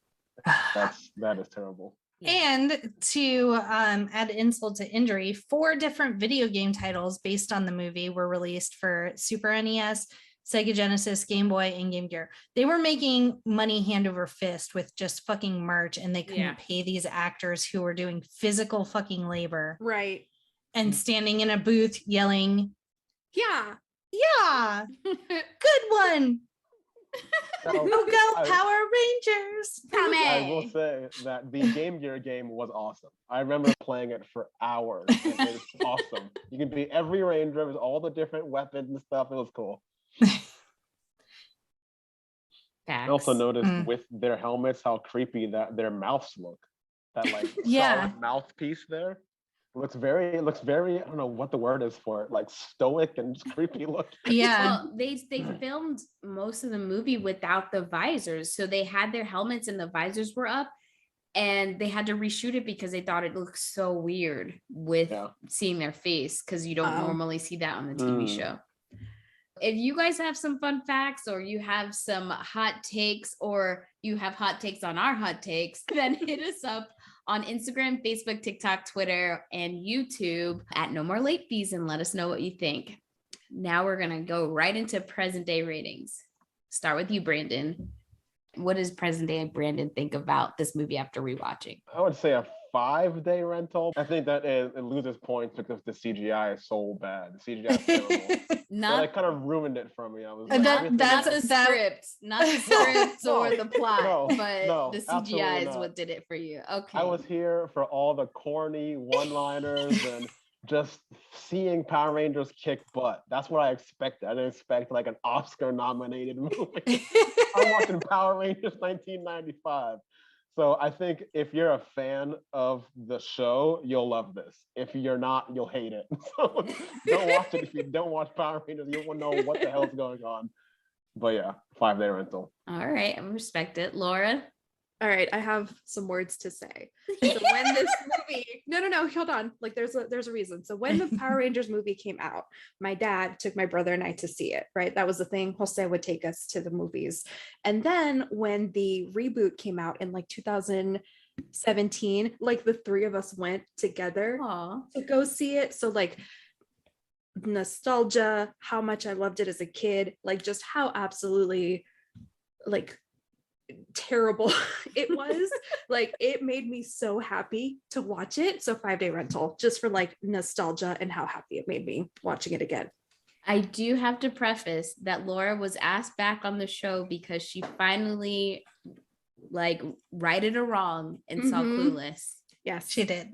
That is terrible. And to add insult to injury, 4 different video game titles based on the movie were released for Super NES, Sega Genesis, Game Boy, and Game Gear. They were making money hand over fist with just fucking merch, and they couldn't pay these actors who were doing physical fucking labor. Right. And standing in a booth yelling, Yeah. yeah, good one. So, Go Power Rangers. I will say that the Game Gear game was awesome. I remember playing it for hours. It was awesome. You can be every ranger with all the different weapons and stuff. It was cool. I also noticed with their helmets how creepy that their mouths look. That like solid mouthpiece there. It looks very, I don't know what the word is for it, like stoic and just creepy looking. Yeah. Well, they filmed most of the movie without the visors. So they had their helmets and the visors were up, and they had to reshoot it because they thought it looked so weird with seeing their face, because you don't normally see that on the TV show. If you guys have some fun facts, or you have some hot takes, or you have hot takes on our hot takes, then hit us up on Instagram, Facebook, TikTok, Twitter, and YouTube at No More Late Fees, and let us know what you think. Now we're going to go right into present day ratings. Start with you, Brandon. What does present day Brandon think about this movie after rewatching? I would say a 5-day rental. I think that it loses points because the CGI is so bad. The CGI is terrible. That kind of ruined it for me. I was like, not the scripts or the plot, but the CGI is what did it for you. Okay. I was here for all the corny one-liners and just seeing Power Rangers kick butt. That's what I expected. I didn't expect like an Oscar-nominated movie. I'm watching Power Rangers 1995. So I think if you're a fan of the show, you'll love this. If you're not, you'll hate it. So don't watch it. If you don't watch Power Rangers, you won't know what the hell's going on. But yeah, 5-day rental. All right, I respect it. Laura? All right, I have some words to say. So when this movie, no, hold on. Like there's a reason. So when the Power Rangers movie came out, my dad took my brother and I to see it, right? That was the thing. Jose would take us to the movies. And then when the reboot came out in like 2017, like the 3 of us went together to go see it. So like nostalgia, how much I loved it as a kid, like just how absolutely like terrible it was. Like it made me so happy to watch it. So 5-day rental, just for like nostalgia and how happy it made me watching it again. I do have to preface that Laura was asked back on the show because she finally like righted a wrong and saw Clueless. Yes, she did.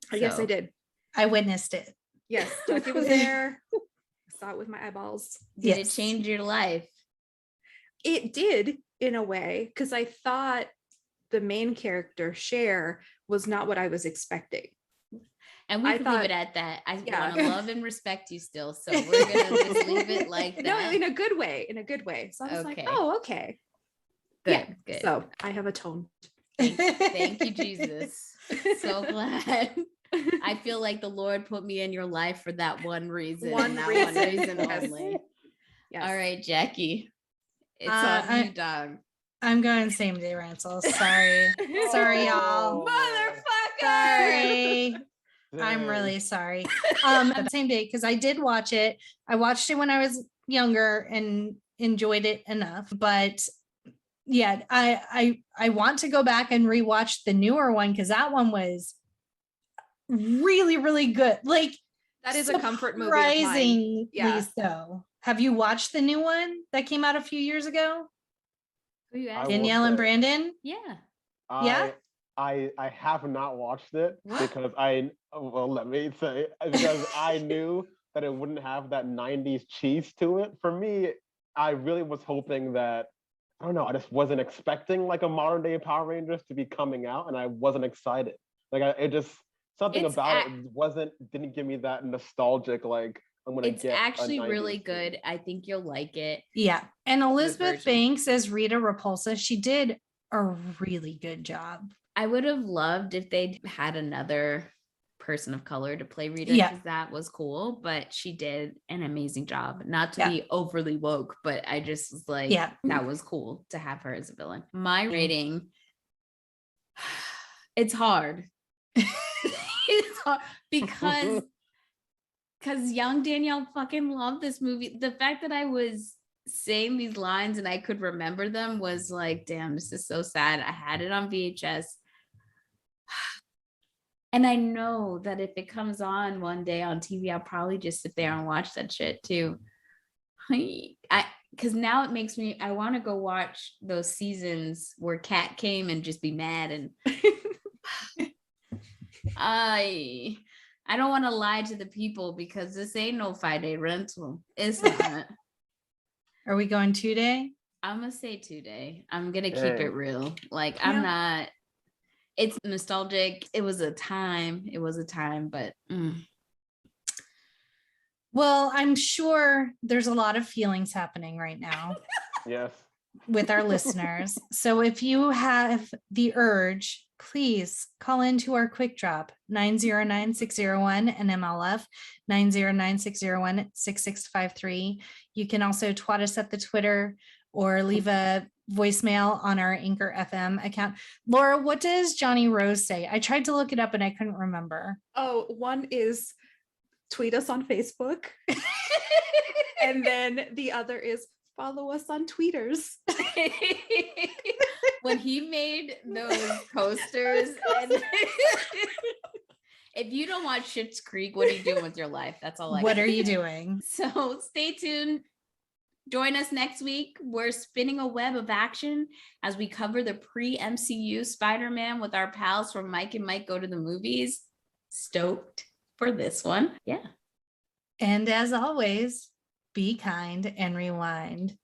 I guess I did. I witnessed it. Yes, Jackie was there. I saw it with my eyeballs. Did it change your life? It did, in a way, because I thought the main character, Cher, was not what I was expecting. And we can leave it at that. I want to love and respect you still. So we're going to just leave it like that. No, in a good way. So I was like, oh, okay. Good. So I have atoned. Thank you, Jesus. So glad. I feel like the Lord put me in your life for that one reason. One reason only. Yes. All right, Jackie. It's on you, dog. I'm going same day rental. Sorry. Sorry, y'all. Motherfucker. Sorry. I'm really sorry. The same day, because I did watch it. I watched it when I was younger and enjoyed it enough. But yeah, I want to go back and rewatch the newer one because that one was really, really good. Like that is a comfort movie. Surprisingly so. Have you watched the new one that came out a few years ago? Who you asking? Danielle and Brandon? Yeah. I have not watched it because let me say, because I knew that it wouldn't have that 90s cheese to it. For me, I really was hoping that, I don't know, I just wasn't expecting like a modern day Power Rangers to be coming out, and I wasn't excited. Like it just, something about it didn't give me that nostalgic, like, it's actually really good. I think you'll like it. Yeah. And Elizabeth Banks as Rita Repulsa, she did a really good job. I would have loved if they'd had another person of color to play Rita, because that was cool, but she did an amazing job. Not to be overly woke, but I just was like, that was cool to have her as a villain. My rating, it's hard. It's hard because young Danielle fucking loved this movie. The fact that I was saying these lines and I could remember them was like, damn, this is so sad. I had it on VHS. And I know that if it comes on one day on TV, I'll probably just sit there and watch that shit too. Because now it makes me, I want to go watch those seasons where Kat came and just be mad. And I don't want to lie to the people because this ain't no 5-day rental. It's not. Are we going 2-day? I'm going to say 2-day. I'm going to keep it real. Like, I'm not, it's nostalgic. It was a time, but. Well, I'm sure there's a lot of feelings happening right now. Yes. With our listeners. So if you have the urge, please call into our quick drop 909-601 and MLF 909-601-6653. You can also twat us at the Twitter or leave a voicemail on our Anchor FM account. Laura, what does Johnny Rose say? I tried to look it up and I couldn't remember. Oh, one is tweet us on Facebook. And then the other is follow us on tweeters. When he made those posters, and if you don't watch Schitt's Creek, what are you doing with your life? That's all. What are you doing? So stay tuned. Join us next week. We're spinning a web of action as we cover the pre-MCU Spider-Man with our pals from Mike and Mike Go to the Movies. Stoked for this one. Yeah. And as always, be kind and rewind.